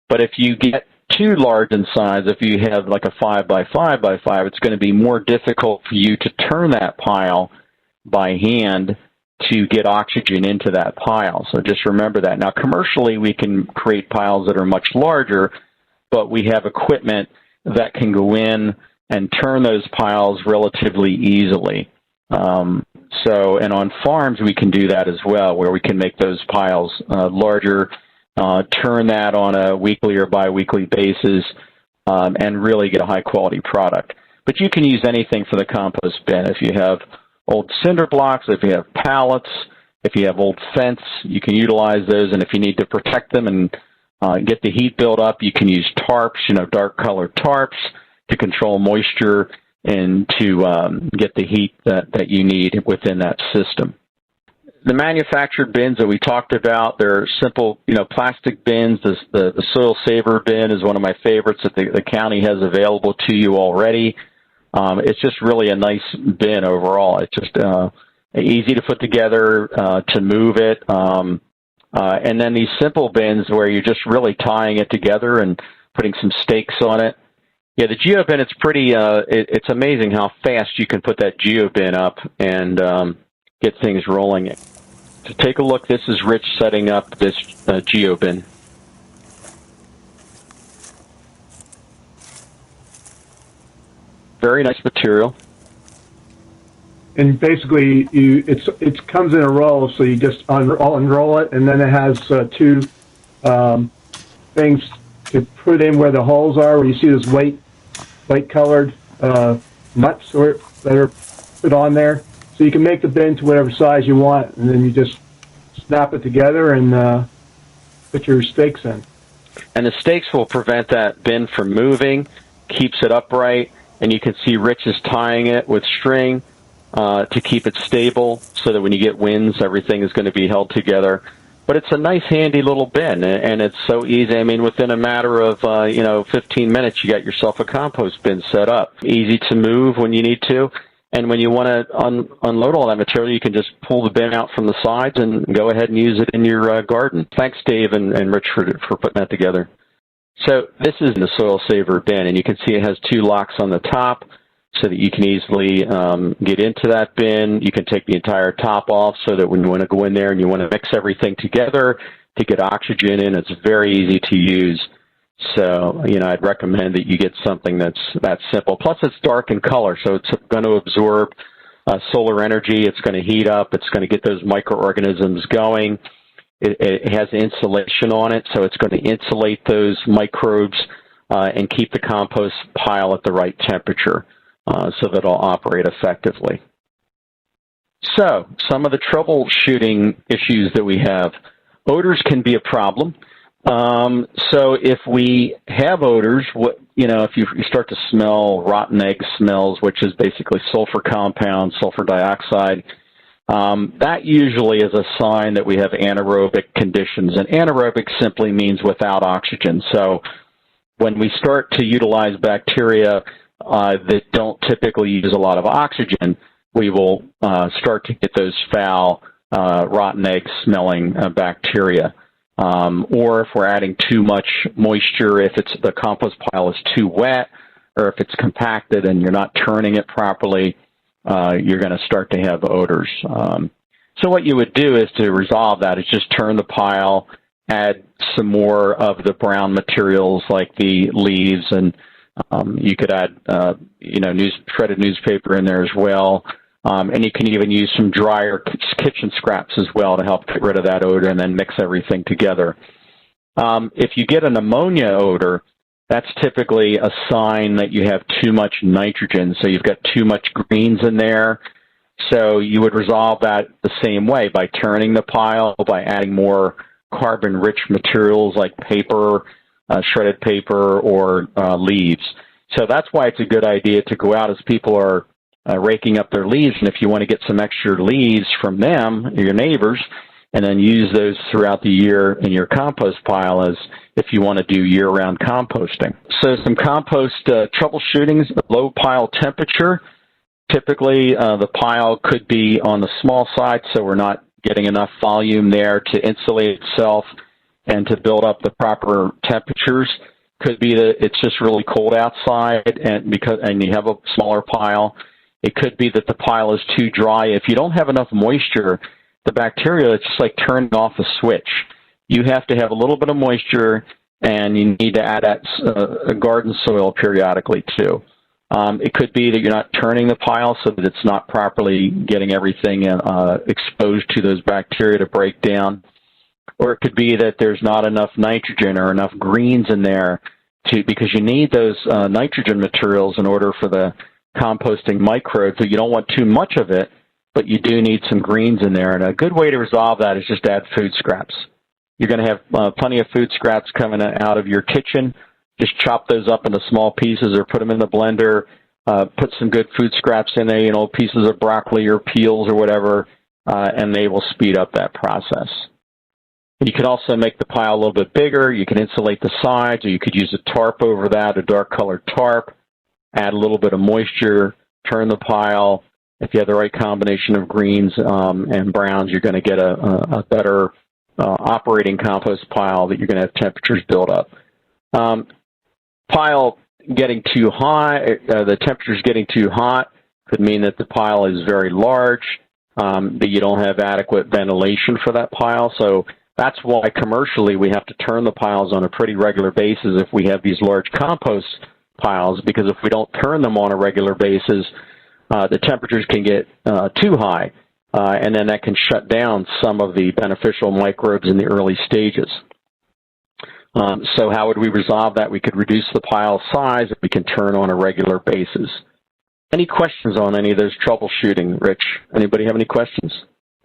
But if you get too large in size, if you have like a 5 by 5 by 5, it's going to be more difficult for you to turn that pile by hand to get oxygen into that pile. So just remember that. Now, commercially, we can create piles that are much larger, but we have equipment that can go in and turn those piles relatively easily. And on farms, we can do that as well, where we can make those piles larger, turn that on a weekly or biweekly basis, and really get a high-quality product. But you can use anything for the compost bin. If you have old cinder blocks, if you have pallets, if you have old fence, you can utilize those. And if you need to protect them and get the heat built up, you can use tarps, dark-colored tarps to control moisture and to get the heat that you need within that system. The manufactured bins that we talked about, they're simple, plastic bins. The Soil Saver bin is one of my favorites that the county has available to you already. It's just really a nice bin overall. It's just easy to put together, to move it. And then these simple bins where you're just really tying it together and putting some stakes on it. Yeah, the GeoBin, it's pretty, it's amazing how fast you can put that GeoBin up and get things rolling. So take a look. This is Rich setting up this GeoBin. Very nice material. And basically, it comes in a roll, so you just unroll it, and then it has two things to put in where the holes are, where you see those white-colored nuts that are put on there. So you can make the bin to whatever size you want, and then you just snap it together and put your stakes in. And the stakes will prevent that bin from moving, keeps it upright, and you can see Rich is tying it with string to keep it stable so that when you get winds, everything is going to be held together. But it's a nice, handy little bin, and it's so easy. I mean, within a matter of, 15 minutes, you got yourself a compost bin set up. Easy to move when you need to. And when you want to unload all that material, you can just pull the bin out from the sides and go ahead and use it in your garden. Thanks, Dave and Rich, for putting that together. So this is the Soil Saver bin, and you can see it has two locks on the top so that you can easily get into that bin. You can take the entire top off so that when you want to go in there and you want to mix everything together to get oxygen in, it's very easy to use. So, I'd recommend that you get something that's that simple. Plus, it's dark in color, so it's going to absorb solar energy. It's going to heat up. It's going to get those microorganisms going. It has insulation on it, so it's going to insulate those microbes and keep the compost pile at the right temperature so that it'll operate effectively. So, some of the troubleshooting issues that we have. Odors can be a problem. So if we have odors, if you start to smell rotten egg smells, which is basically sulfur compounds, sulfur dioxide, that usually is a sign that we have anaerobic conditions. And anaerobic simply means without oxygen. So when we start to utilize bacteria that don't typically use a lot of oxygen, we will start to get those foul, rotten egg smelling bacteria. Or if we're adding too much moisture, if the compost pile is too wet, or if it's compacted and you're not turning it properly, you're going to start to have odors. So what you would do is to resolve that is just turn the pile, add some more of the brown materials like the leaves, and you could add, shredded newspaper in there as well. And you can even use some drier kitchen scraps as well to help get rid of that odor and then mix everything together. If you get an ammonia odor, that's typically a sign that you have too much nitrogen. So you've got too much greens in there. So you would resolve that the same way by turning the pile, by adding more carbon-rich materials like paper, shredded paper, or leaves. So that's why it's a good idea to go out as people are raking up their leaves, and if you want to get some extra leaves from them, your neighbors, and then use those throughout the year in your compost pile as if you want to do year-round composting. So some compost troubleshooting, low pile temperature. Typically, the pile could be on the small side, so we're not getting enough volume there to insulate itself and to build up the proper temperatures. Could be that it's just really cold outside and you have a smaller pile. It could be that the pile is too dry. If you don't have enough moisture, the bacteria, it's just like turning off a switch. You have to have a little bit of moisture, and you need to add a garden soil periodically too. It could be that you're not turning the pile so that it's not properly getting everything exposed to those bacteria to break down. Or it could be that there's not enough nitrogen or enough greens in there because you need those nitrogen materials in order for the composting microbes. So you don't want too much of it, but you do need some greens in there. And a good way to resolve that is just add food scraps. You're going to have plenty of food scraps coming out of your kitchen. Just chop those up into small pieces or put them in the blender. put some good food scraps in there, pieces of broccoli or peels or whatever, and they will speed up that process. You could also make the pile a little bit bigger. You can insulate the sides, or you could use a tarp over that, a dark-colored tarp, add a little bit of moisture, turn the pile. If you have the right combination of greens and browns, you're going to get a better operating compost pile that you're going to have temperatures build up. Pile getting too high, the temperature's getting too hot could mean that the pile is very large, that you don't have adequate ventilation for that pile. So that's why commercially we have to turn the piles on a pretty regular basis if we have these large compost piles, because if we don't turn them on a regular basis, the temperatures can get too high, and then that can shut down some of the beneficial microbes in the early stages. So how would we resolve that? We could reduce the pile size if we can turn on a regular basis. Any questions on any of those troubleshooting, Rich? Anybody have any questions?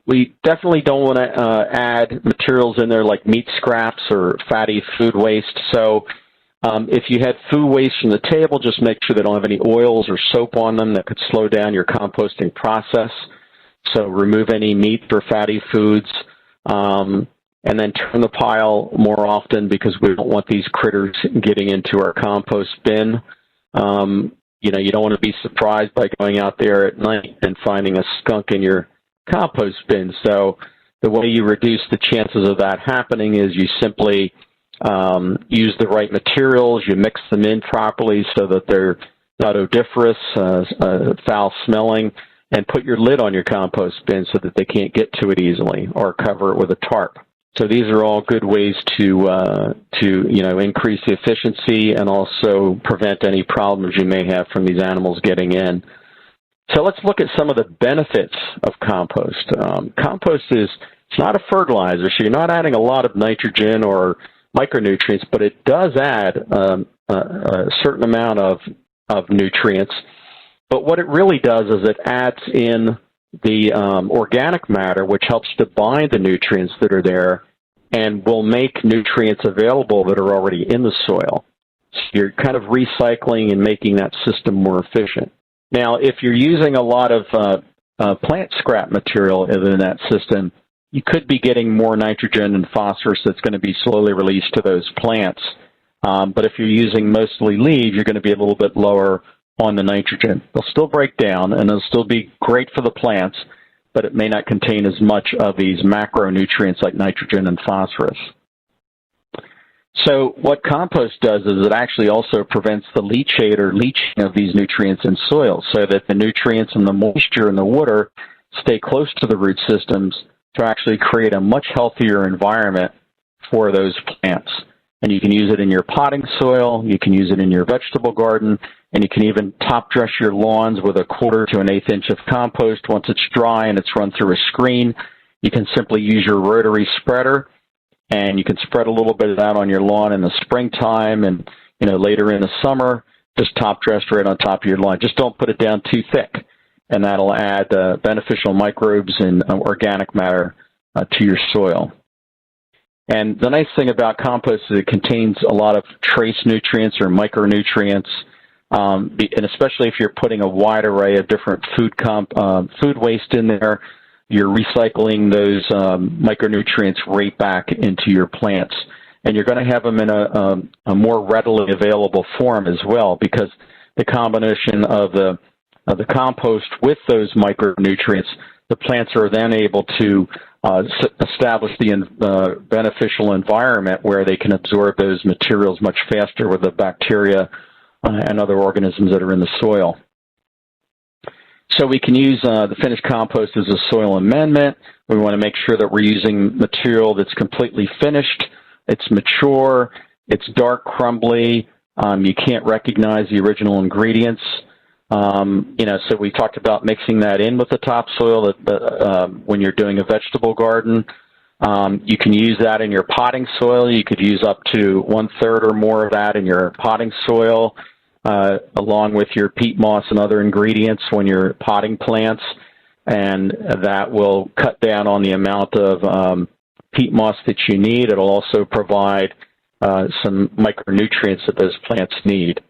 We definitely don't want to add materials in there like meat scraps or fatty food waste. So if you had food waste from the table, just make sure they don't have any oils or soap on them that could slow down your composting process. So remove any meat or fatty foods, and then turn the pile more often, because we don't want these critters getting into our compost bin. You don't want to be surprised by going out there at night and finding a skunk in your compost bin. So the way you reduce the chances of that happening is you simply use the right materials, you mix them in properly so that they're not odoriferous, foul smelling, and put your lid on your compost bin so that they can't get to it easily, or cover it with a tarp. So these are all good ways to increase the efficiency and also prevent any problems you may have from these animals getting in. So let's look at some of the benefits of compost. Compost it's not a fertilizer, so you're not adding a lot of nitrogen or micronutrients, but it does add a certain amount of nutrients. But what it really does is it adds in the organic matter, which helps to bind the nutrients that are there and will make nutrients available that are already in the soil. So you're kind of recycling and making that system more efficient. Now, if you're using a lot of plant scrap material in that system, you could be getting more nitrogen and phosphorus that's going to be slowly released to those plants. But if you're using mostly leaves, you're going to be a little bit lower on the nitrogen. They'll still break down, and they'll still be great for the plants, but it may not contain as much of these macronutrients like nitrogen and phosphorus. So what compost does is it actually also prevents the leachate or leaching of these nutrients in soil, so that the nutrients and the moisture in the water stay close to the root systems to actually create a much healthier environment for those plants. And you can use it in your potting soil, you can use it in your vegetable garden, and you can even top dress your lawns with 1/4 to 1/8 inch of compost. Once it's dry and it's run through a screen, you can simply use your rotary spreader, and you can spread a little bit of that on your lawn in the springtime, and later in the summer, just top dress right on top of your lawn. Just don't put it down too thick, and that'll add beneficial microbes and organic matter to your soil. And the nice thing about compost is it contains a lot of trace nutrients or micronutrients, and especially if you're putting a wide array of different food waste in there, you're recycling those micronutrients right back into your plants. And you're going to have them in a more readily available form as well, because the combination of the compost with those micronutrients, the plants are then able to establish the beneficial environment where they can absorb those materials much faster with the bacteria and other organisms that are in the soil. So we can use the finished compost as a soil amendment. We want to make sure that we're using material that's completely finished, it's mature, it's dark, crumbly, you can't recognize the original ingredients. So we talked about mixing that in with the topsoil when you're doing a vegetable garden. You can use that in your potting soil. You could use up to 1/3 or more of that in your potting soil, along with your peat moss and other ingredients when you're potting plants. And that will cut down on the amount of peat moss that you need. It'll also provide some micronutrients that those plants need.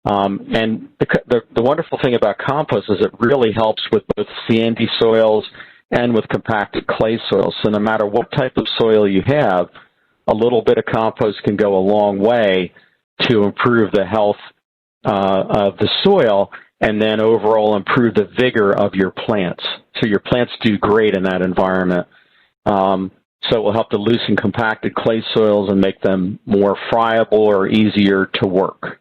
And the wonderful thing about compost is it really helps with both sandy soils and with compacted clay soils. So no matter what type of soil you have, a little bit of compost can go a long way to improve the health of the soil and then overall improve the vigor of your plants. So your plants do great in that environment. So it will help to loosen compacted clay soils and make them more friable or easier to work.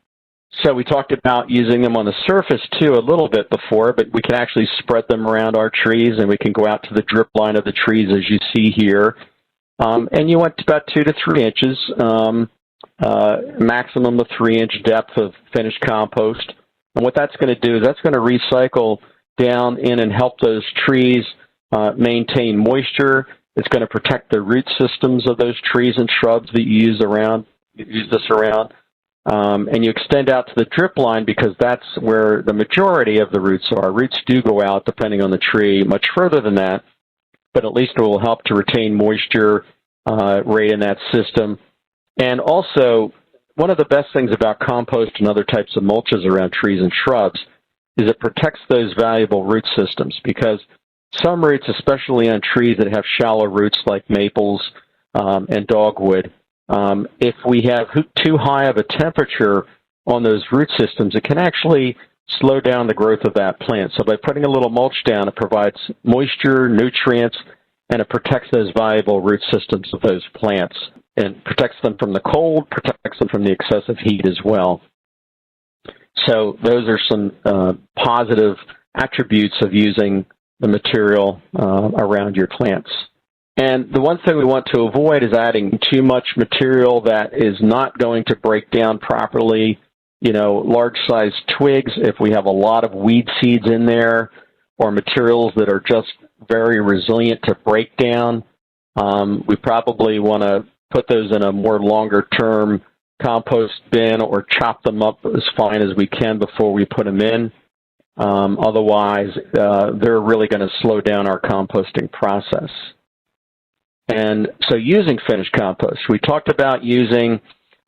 So we talked about using them on the surface too a little bit before, but we can actually spread them around our trees, and we can go out to the drip line of the trees as you see here. And you want about 2 to 3 inches, maximum of 3-inch depth of finished compost. And what that's going to do is that's going to recycle down in and help those trees maintain moisture. It's going to protect the root systems of those trees and shrubs that you use this around. And you extend out to the drip line because that's where the majority of the roots are. Roots do go out, depending on the tree, much further than that, but at least it will help to retain moisture right in that system. And also, one of the best things about compost and other types of mulches around trees and shrubs is it protects those valuable root systems, because some roots, especially on trees that have shallow roots like maples and dogwood, if we have too high of a temperature on those root systems, it can actually slow down the growth of that plant. So by putting a little mulch down, it provides moisture, nutrients, and it protects those valuable root systems of those plants, and protects them from the cold, protects them from the excessive heat as well. So those are some positive attributes of using the material around your plants. And the one thing we want to avoid is adding too much material that is not going to break down properly. You know, large-sized twigs, if we have a lot of weed seeds in there, or materials that are just very resilient to break down, we probably want to put those in a more longer-term compost bin or chop them up as fine as we can before we put them in. Otherwise, they're really going to slow down our composting process. And so using finished compost, we talked about using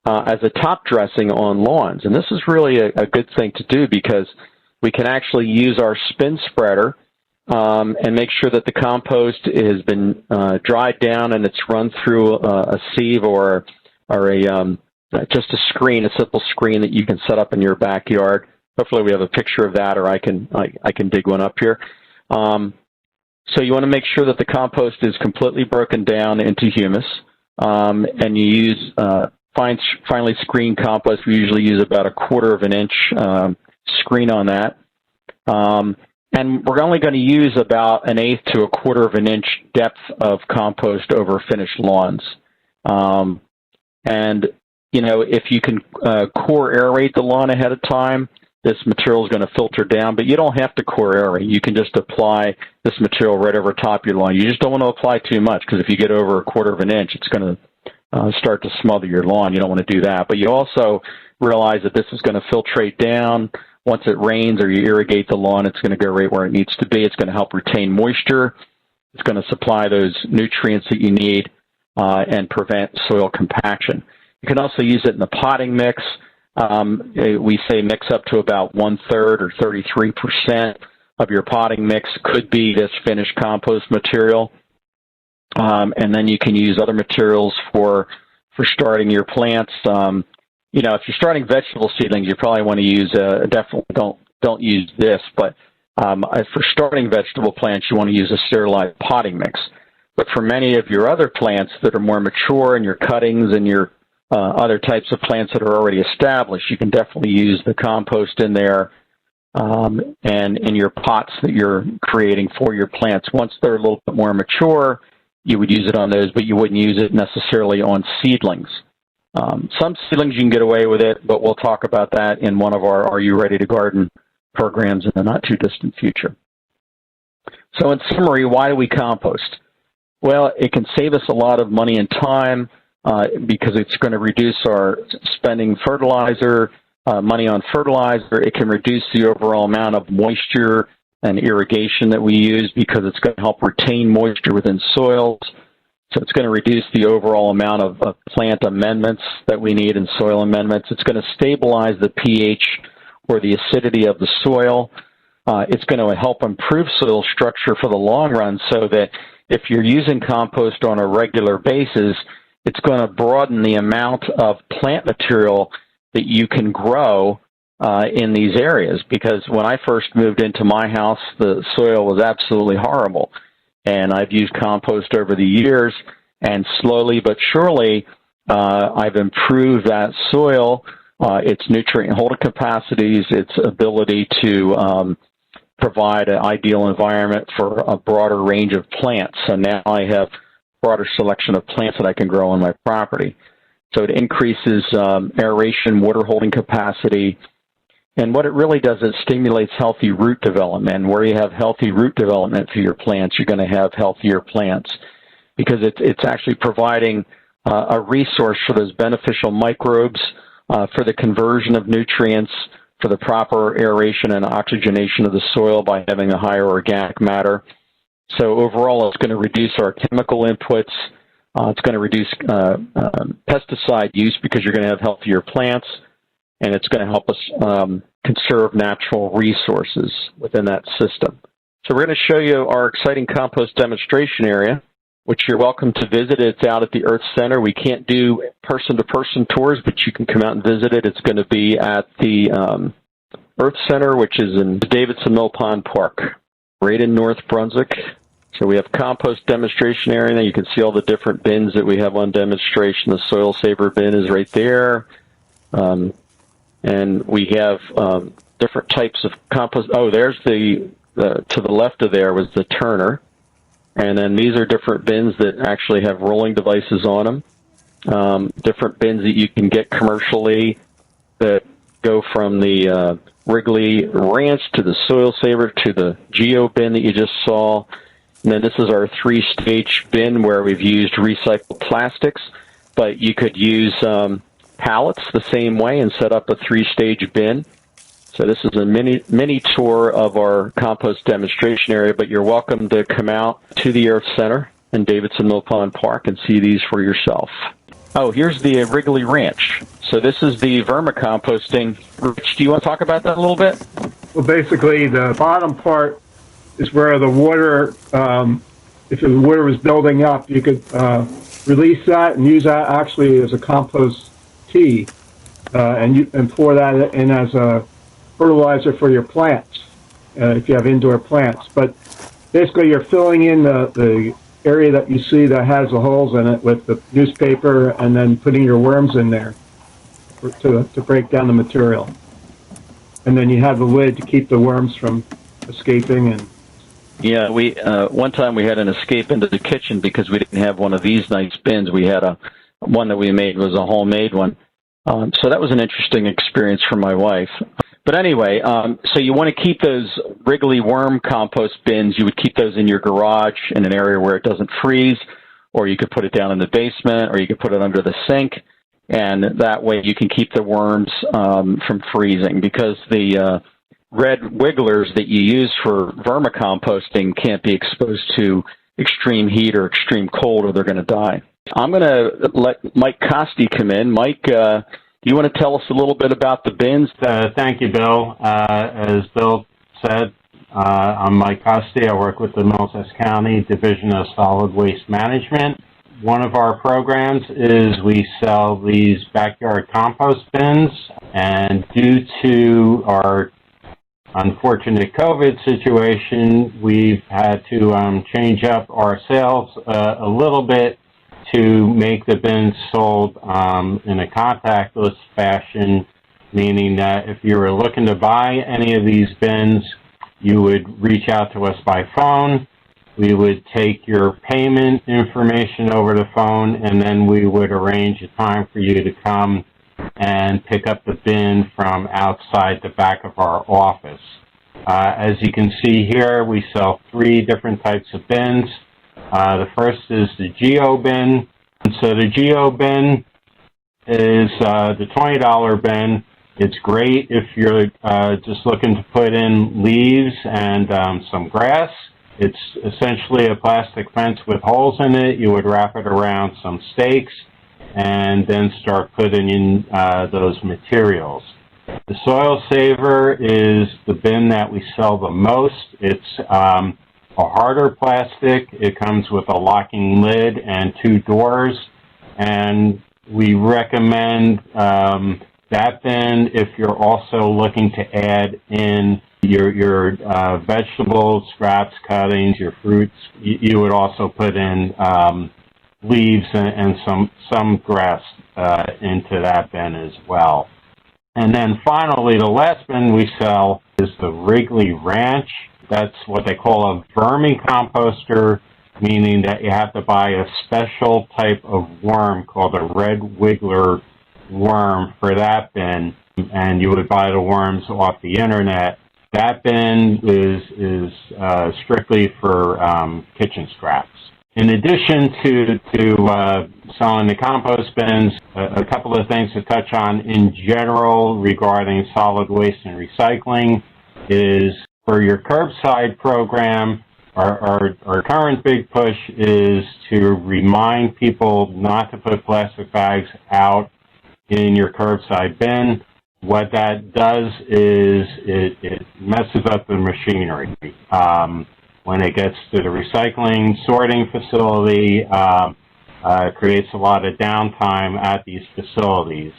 as a top dressing on lawns. And this is really a good thing to do, because we can actually use our spin spreader and make sure that the compost has been dried down and it's run through a sieve or just a screen, a simple screen that you can set up in your backyard. Hopefully we have a picture of that, or I can dig one up here. So you want to make sure that the compost is completely broken down into humus, and you use finely screened compost. We usually use about 1/4 of an inch screen on that. And we're only going to use about 1/8 to 1/4 of an inch depth of compost over finished lawns. And, you know, if you can core aerate the lawn ahead of time, this material is going to filter down, but you don't have to core aerate. You can just apply this material right over top of your lawn. You just don't want to apply too much, because if you get over 1/4 of an inch, it's going to start to smother your lawn. You don't want to do that. But you also realize that this is going to filtrate down. Once it rains or you irrigate the lawn, it's going to go right where it needs to be. It's going to help retain moisture. It's going to supply those nutrients that you need and prevent soil compaction. You can also use it in the potting mix. We say mix up to about 1/3 or 33% of your potting mix could be this finished compost material. And then you can use other materials for starting your plants. You know, if you're starting vegetable seedlings, you probably want to use, definitely don't use this, but for starting vegetable plants, you want to use a sterilized potting mix. But for many of your other plants that are more mature, and your cuttings and your other types of plants that are already established, you can definitely use the compost in there and in your pots that you're creating for your plants. Once they're a little bit more mature, you would use it on those, but you wouldn't use it necessarily on seedlings. Some seedlings you can get away with it, but we'll talk about that in one of our Are You Ready to Garden programs in the not-too-distant future. So in summary, why do we compost? Well, it can save us a lot of money and time because it's going to reduce our spending fertilizer, money on fertilizer. It can reduce the overall amount of moisture and irrigation that we use because it's going to help retain moisture within soils. So it's going to reduce the overall amount of plant amendments that we need and soil amendments. It's going to stabilize the pH or the acidity of the soil. It's going to help improve soil structure for the long run, so that if you're using compost on a regular basis, it's going to broaden the amount of plant material that you can grow in these areas. Because when I first moved into my house, the soil was absolutely horrible. And I've used compost over the years, and slowly but surely, I've improved that soil, its nutrient holding capacities, its ability to provide an ideal environment for a broader range of plants. So now I have a broader selection of plants that I can grow on my property. So it increases aeration, water holding capacity. And what it really does is stimulates healthy root development. Where you have healthy root development for your plants, you're going to have healthier plants, because it's actually providing a resource for those beneficial microbes, for the conversion of nutrients, for the proper aeration and oxygenation of the soil by having a higher organic matter. So overall, it's going to reduce our chemical inputs. It's going to reduce pesticide use, because you're going to have healthier plants. And it's going to help us conserve natural resources within that system. So we're going to show you our exciting compost demonstration area, which you're welcome to visit. It's out at the Earth Center. We can't do person-to-person tours, but you can come out and visit it. It's going to be at the Earth Center, which is in Davidson Mill Pond Park, right in North Brunswick. So we have compost demonstration area. You can see all the different bins that we have on demonstration. The soil saver bin is right there. And we have different types of compost. Oh, there's to the left of there was the turner. And then these are different bins that actually have rolling devices on them. Different bins that you can get commercially that go from the Wrigley Ranch to the soil saver to the Geo bin that you just saw. And then this is our 3-stage bin where we've used recycled plastics, but you could use pallets the same way and set up a 3-stage bin. So this is a mini tour of our compost demonstration area, but you're welcome to come out to the Earth Center in Davidson Mill Pond Park and see these for yourself. Oh, here's the Wrigley Ranch. So this is the vermicomposting. Rich, do you want to talk about that a little bit? Well, basically, the bottom part is where the water, if the water was building up, you could release that and use that actually as a compost tea, and pour that in as a fertilizer for your plants, if you have indoor plants. But basically, you're filling in the area that you see that has the holes in it with the newspaper, and then putting your worms in there to break down the material. And then you have the lid to keep the worms from escaping. And yeah, we one time we had an escape into the kitchen because we didn't have one of these nice bins. We had one that we made was a homemade one. So that was an interesting experience for my wife. But anyway, so you want to keep those Wrigley worm compost bins. You would keep those in your garage in an area where it doesn't freeze, or you could put it down in the basement, or you could put it under the sink, and that way you can keep the worms from freezing, because the red wigglers that you use for vermicomposting can't be exposed to extreme heat or extreme cold, or they're going to die. I'm going to let Mike Costi come in. Mike, do you want to tell us a little bit about the bins? Thank you, Bill. As Bill said, I'm Mike Costi. I work with the Middlesex County Division of Solid Waste Management. One of our programs is we sell these backyard compost bins, and due to our unfortunate COVID situation, we've had to change up our sales a little bit to make the bins sold in a contactless fashion, meaning that if you were looking to buy any of these bins, you would reach out to us by phone. We would take your payment information over the phone, and then we would arrange a time for you to come and pick up the bin from outside the back of our office. As you can see here, we sell 3 different types of bins. The first is the Geo bin. And so the Geo bin is the $20 bin. It's great if you're just looking to put in leaves and some grass. It's essentially a plastic fence with holes in it. You would wrap it around some stakes and then start putting in those materials. The Soil Saver is the bin that we sell the most. It's a harder plastic. It comes with a locking lid and 2 doors, and we recommend that bin if you're also looking to add in your vegetables, scraps, cuttings, your fruits. You would also put in leaves and some grass into that bin as well. And then finally, the last bin we sell is the Wrigley Ranch. That's what they call a vermicomposter, meaning that you have to buy a special type of worm called a red wiggler worm for that bin, and you would buy the worms off the internet. That bin is strictly for kitchen scraps. In addition to selling the compost bins, a couple of things to touch on in general regarding solid waste and recycling is for your curbside program, our current big push is to remind people not to put plastic bags out in your curbside bin. What that does is it messes up the machinery. When it gets to the recycling sorting facility, it creates a lot of downtime at these facilities.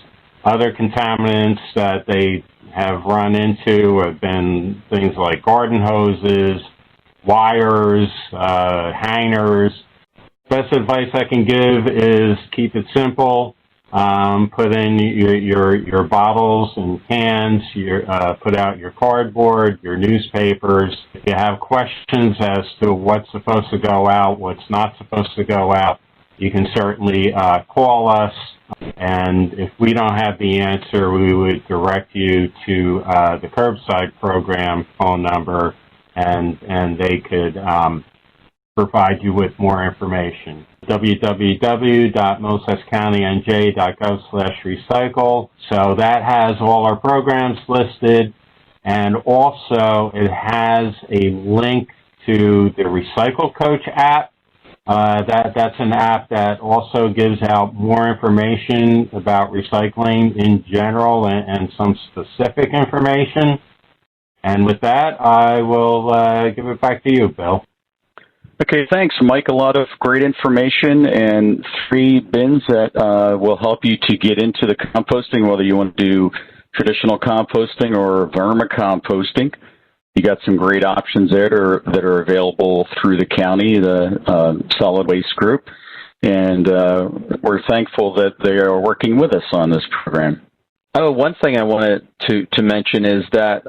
Other contaminants that they have run into have been things like garden hoses, wires, hangers. Best advice I can give is keep it simple. Put in your bottles and cans, put out your cardboard, your newspapers. If you have questions as to what's supposed to go out, what's not supposed to go out, you can certainly call us, and if we don't have the answer, we would direct you to the curbside program phone number, and they could provide you with more information. www.middlesexcountynj.gov/recycle. So that has all our programs listed, and also it has a link to the Recycle Coach app. That's an app that also gives out more information about recycling in general and some specific information. And with that, I will give it back to you, Bill. Okay, thanks, Mike. A lot of great information and 3 bins that will help you to get into the composting, whether you want to do traditional composting or vermicomposting. You got some great options there that are available through the county, the solid waste group, and we're thankful that they are working with us on this program. Oh, one thing I wanted to mention is that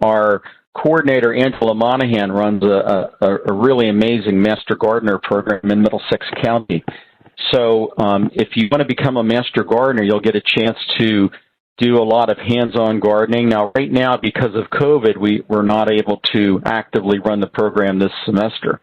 our coordinator, Angela Monahan, runs a really amazing Master Gardener program in Middlesex County. So if you want to become a Master Gardener, you'll get a chance to do a lot of hands-on gardening. Now, right now, because of COVID, we're not able to actively run the program this semester.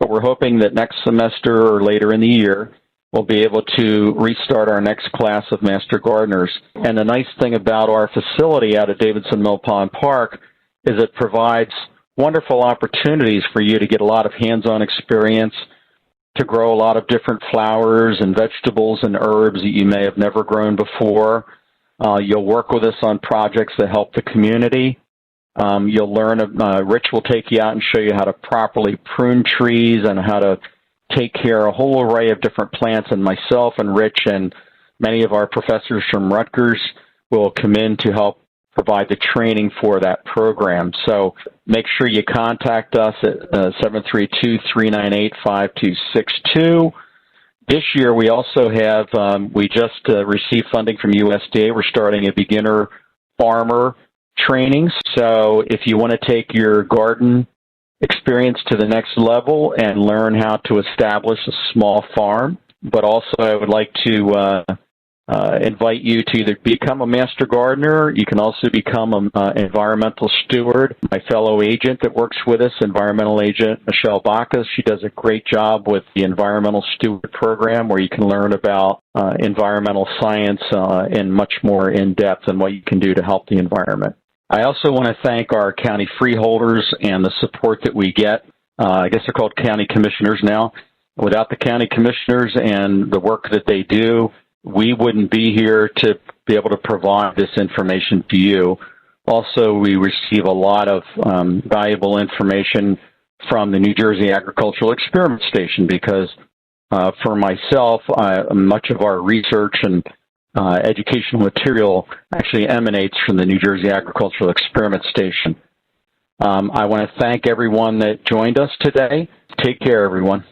But we're hoping that next semester or later in the year, we'll be able to restart our next class of Master Gardeners. And the nice thing about our facility out at Davidson Mill Pond Park is it provides wonderful opportunities for you to get a lot of hands-on experience, to grow a lot of different flowers and vegetables and herbs that you may have never grown before. You'll work with us on projects that help the community. You'll learn, Rich will take you out and show you how to properly prune trees and how to take care of a whole array of different plants, and myself and Rich and many of our professors from Rutgers will come in to help provide the training for that program. So make sure you contact us at 732-398-5262. This year we also have, we just received funding from USDA. We're starting a beginner farmer training. So if you want to take your garden experience to the next level and learn how to establish a small farm, but also I would like to invite you to either become a Master Gardener. You can also become an environmental steward. My fellow agent that works with us, environmental agent Michelle Bacchus, she does a great job with the Environmental Steward Program, where you can learn about environmental science in much more in-depth and what you can do to help the environment. I also want to thank our county freeholders and the support that we get. I guess they're called county commissioners now. Without the county commissioners and the work that they do, we wouldn't be here to be able to provide this information to you. Also, we receive a lot of valuable information from the New Jersey Agricultural Experiment Station because for myself, much of our research and educational material actually emanates from the New Jersey Agricultural Experiment Station. I want to thank everyone that joined us today. Take care, everyone.